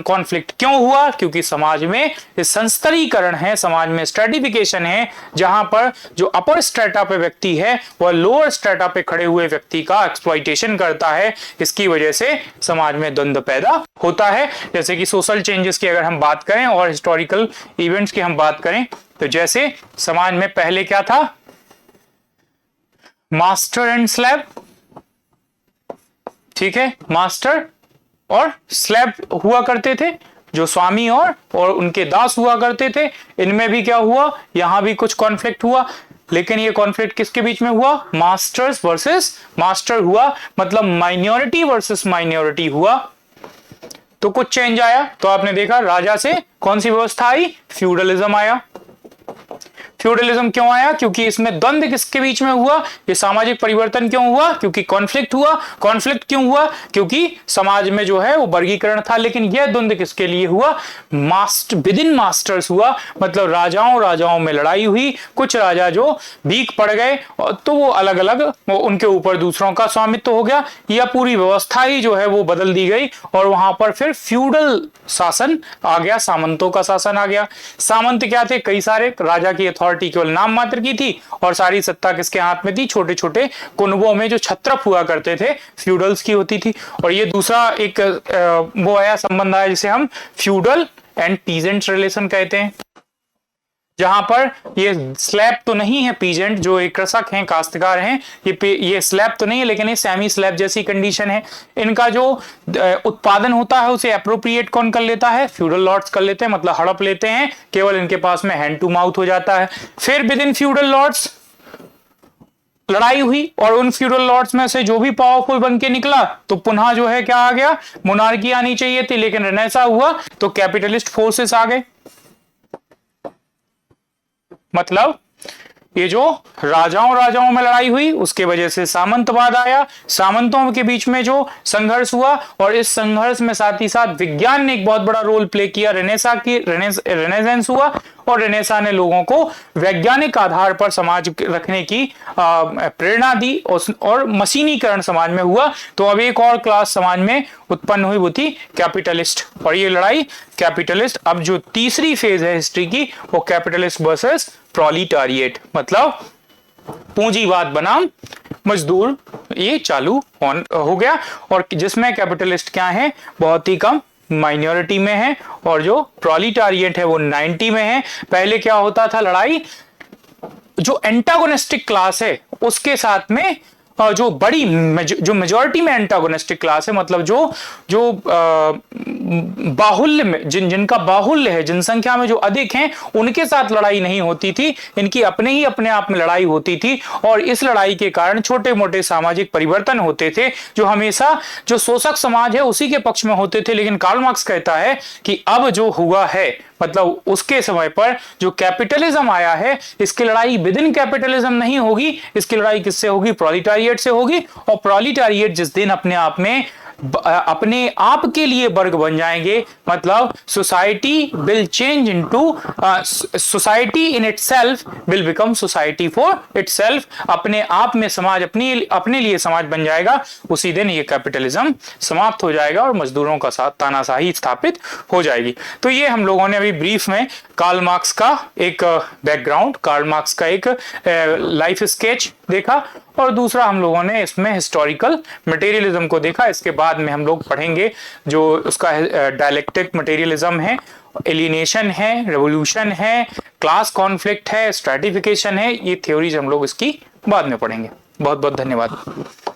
कॉन्फ्लिक्ट क्यों हुआ, क्योंकि समाज में संस्तरीकरण है, समाज में स्ट्रेटिफिकेशन है, जहां पर जो अपर स्ट्रेटा पे व्यक्ति है वह लोअर स्ट्रेटा पे खड़े हुए व्यक्ति का एक्सप्लॉइटेशन करता है। इसकी वजह से समाज में द्वंद्व पैदा होता है। जैसे कि सोशल चेंजेस की अगर हम बात करें और हिस्टोरिकल इवेंट्स की हम बात करें, तो जैसे समाज में पहले क्या था, मास्टर एंड स्लेव। ठीक है, मास्टर और स्लेव हुआ करते थे, जो स्वामी और उनके दास हुआ करते थे। इनमें भी क्या हुआ, यहां भी कुछ कॉन्फ्लिक्ट हुआ, लेकिन ये कॉन्फ्लिक्ट किसके बीच में हुआ, मास्टर्स वर्सेस मास्टर हुआ, मतलब माइनॉरिटी वर्सेस माइनॉरिटी हुआ। तो कुछ चेंज आया। तो आपने देखा राजा से कौन सी व्यवस्था आई, फ्यूडलिज्म आया। फ्यूडलिज्म क्यों आया? क्योंकि इसमें द्वंद्व किसके बीच में हुआ? ये सामाजिक परिवर्तन क्यों हुआ? क्योंकि कॉन्फ्लिक्ट हुआ। कॉन्फ्लिक्ट क्यों हुआ? क्योंकि समाज में जो है वो वर्गीकरण था। लेकिन यह द्वंद्व किसके लिए हुआ? विद इन मास्टर्स हुआ, मतलब राजाओं में लड़ाई हुई, कुछ राजा जो वीक पड़ गए तो वो अलग अलग उनके ऊपर दूसरों का स्वामित्व हो गया, यह पूरी व्यवस्था ही जो है वो बदल दी गई और वहां पर फिर फ्यूडल शासन आ गया, सामंतों का शासन आ गया। सामंत क्या थे? कई सारे, राजा की अथॉरिटी केवल नाम मात्र की थी और सारी सत्ता किसके हाथ में थी? छोटे छोटे कुनबों में जो छत्रप हुआ करते थे फ्यूडल्स की होती थी। और ये दूसरा एक वो आया, संबंध आया जिसे हम फ्यूडल एंड पीजेंट रिलेशन कहते हैं, जहां पर ये स्लैब तो नहीं है, पीजेंट जो एक कृषक हैं, काश्तकार हैं, ये स्लैब तो नहीं है लेकिन ये सेमी स्लैब जैसी कंडीशन है। इनका जो उत्पादन होता है उसे अप्रोप्रिएट कौन कर लेता है? फ्यूडल लॉर्ड्स कर लेते हैं, मतलब हड़प लेते हैं, केवल इनके पास में हैंड टू माउथ हो जाता है। फिर विद इन फ्यूडल लॉर्ड्स लड़ाई हुई और उन फ्यूडल लॉर्ड्स में से जो भी पावरफुल बन के निकला तो पुनः जो है क्या आ गया? मोनार्की आनी चाहिए थी, लेकिन रेनेसां हुआ तो कैपिटलिस्ट फोर्सेस आ गए। मतलब ये जो राजाओं में लड़ाई हुई उसके वजह से सामंतवाद आया, सामंतों के बीच में जो संघर्ष हुआ और इस संघर्ष में साथ ही साथ विज्ञान ने एक बहुत बड़ा रोल प्ले किया। रेनेसांस हुआ और रेनेसां ने लोगों को वैज्ञानिक आधार पर समाज रखने की प्रेरणा दी और मशीनीकरण समाज में हुआ। तो अब एक और क्लास समाज में उत्पन्न हुई, वो थी कैपिटलिस्ट। और ये लड़ाई कैपिटलिस्ट, अब जो तीसरी फेज है हिस्ट्री की वो कैपिटलिस्ट वर्सेस प्रोलिटारिएट, मतलब पूंजीवाद बनाम मजदूर, ये चालू हो गया। और जिसमें कैपिटलिस्ट क्या है? बहुत ही कम माइनॉरिटी में है और जो प्रोलिटारिएट है वो 90 में है। पहले क्या होता था? लड़ाई जो एंटागोनिस्टिक क्लास है उसके साथ में जो जो मेजॉरिटी में एंटागोनिस्टिक क्लास है, मतलब जो बाहुल्य में जिनका बाहुल्य है, जनसंख्या में जो अधिक हैं, उनके साथ लड़ाई नहीं होती थी, इनकी अपने आप में लड़ाई होती थी। और इस लड़ाई के कारण छोटे मोटे सामाजिक परिवर्तन होते थे जो हमेशा जो शोषक समाज है उसी के पक्ष में होते थे। लेकिन कार्ल मार्क्स कहता है कि अब जो हुआ है, मतलब उसके समय पर जो कैपिटलिज्म आया है, इसकी लड़ाई विद इन कैपिटलिज्म नहीं होगी, इसकी लड़ाई किससे होगी? प्रोलिटारिएट से होगी। और प्रोलिटारिएट जिस दिन अपने आप के लिए वर्ग बन जाएंगे, मतलब society will change into society in itself will become society for itself, अपने आप में समाज अपने लिए समाज बन जाएगा, उसी दिन ये कैपिटलिज्म समाप्त हो जाएगा और मजदूरों का साथ तानाशाही स्थापित हो जाएगी। तो ये हम लोगों ने अभी ब्रीफ में कार्ल मार्क्स का एक बैकग्राउंड, कार्ल मार्क्स का एक लाइफ स्केच देखा और दूसरा हम लोगों ने इसमें हिस्टोरिकल मटेरियलिज्म को देखा। इसके बाद में हम लोग पढ़ेंगे जो उसका डायलेक्टिक मटेरियलिज्म है, एलिनेशन है, रेवोल्यूशन है, क्लास कॉन्फ्लिक्ट है, स्ट्रैटिफिकेशन है, ये थ्योरीज हम लोग इसकी बाद में पढ़ेंगे। बहुत बहुत धन्यवाद।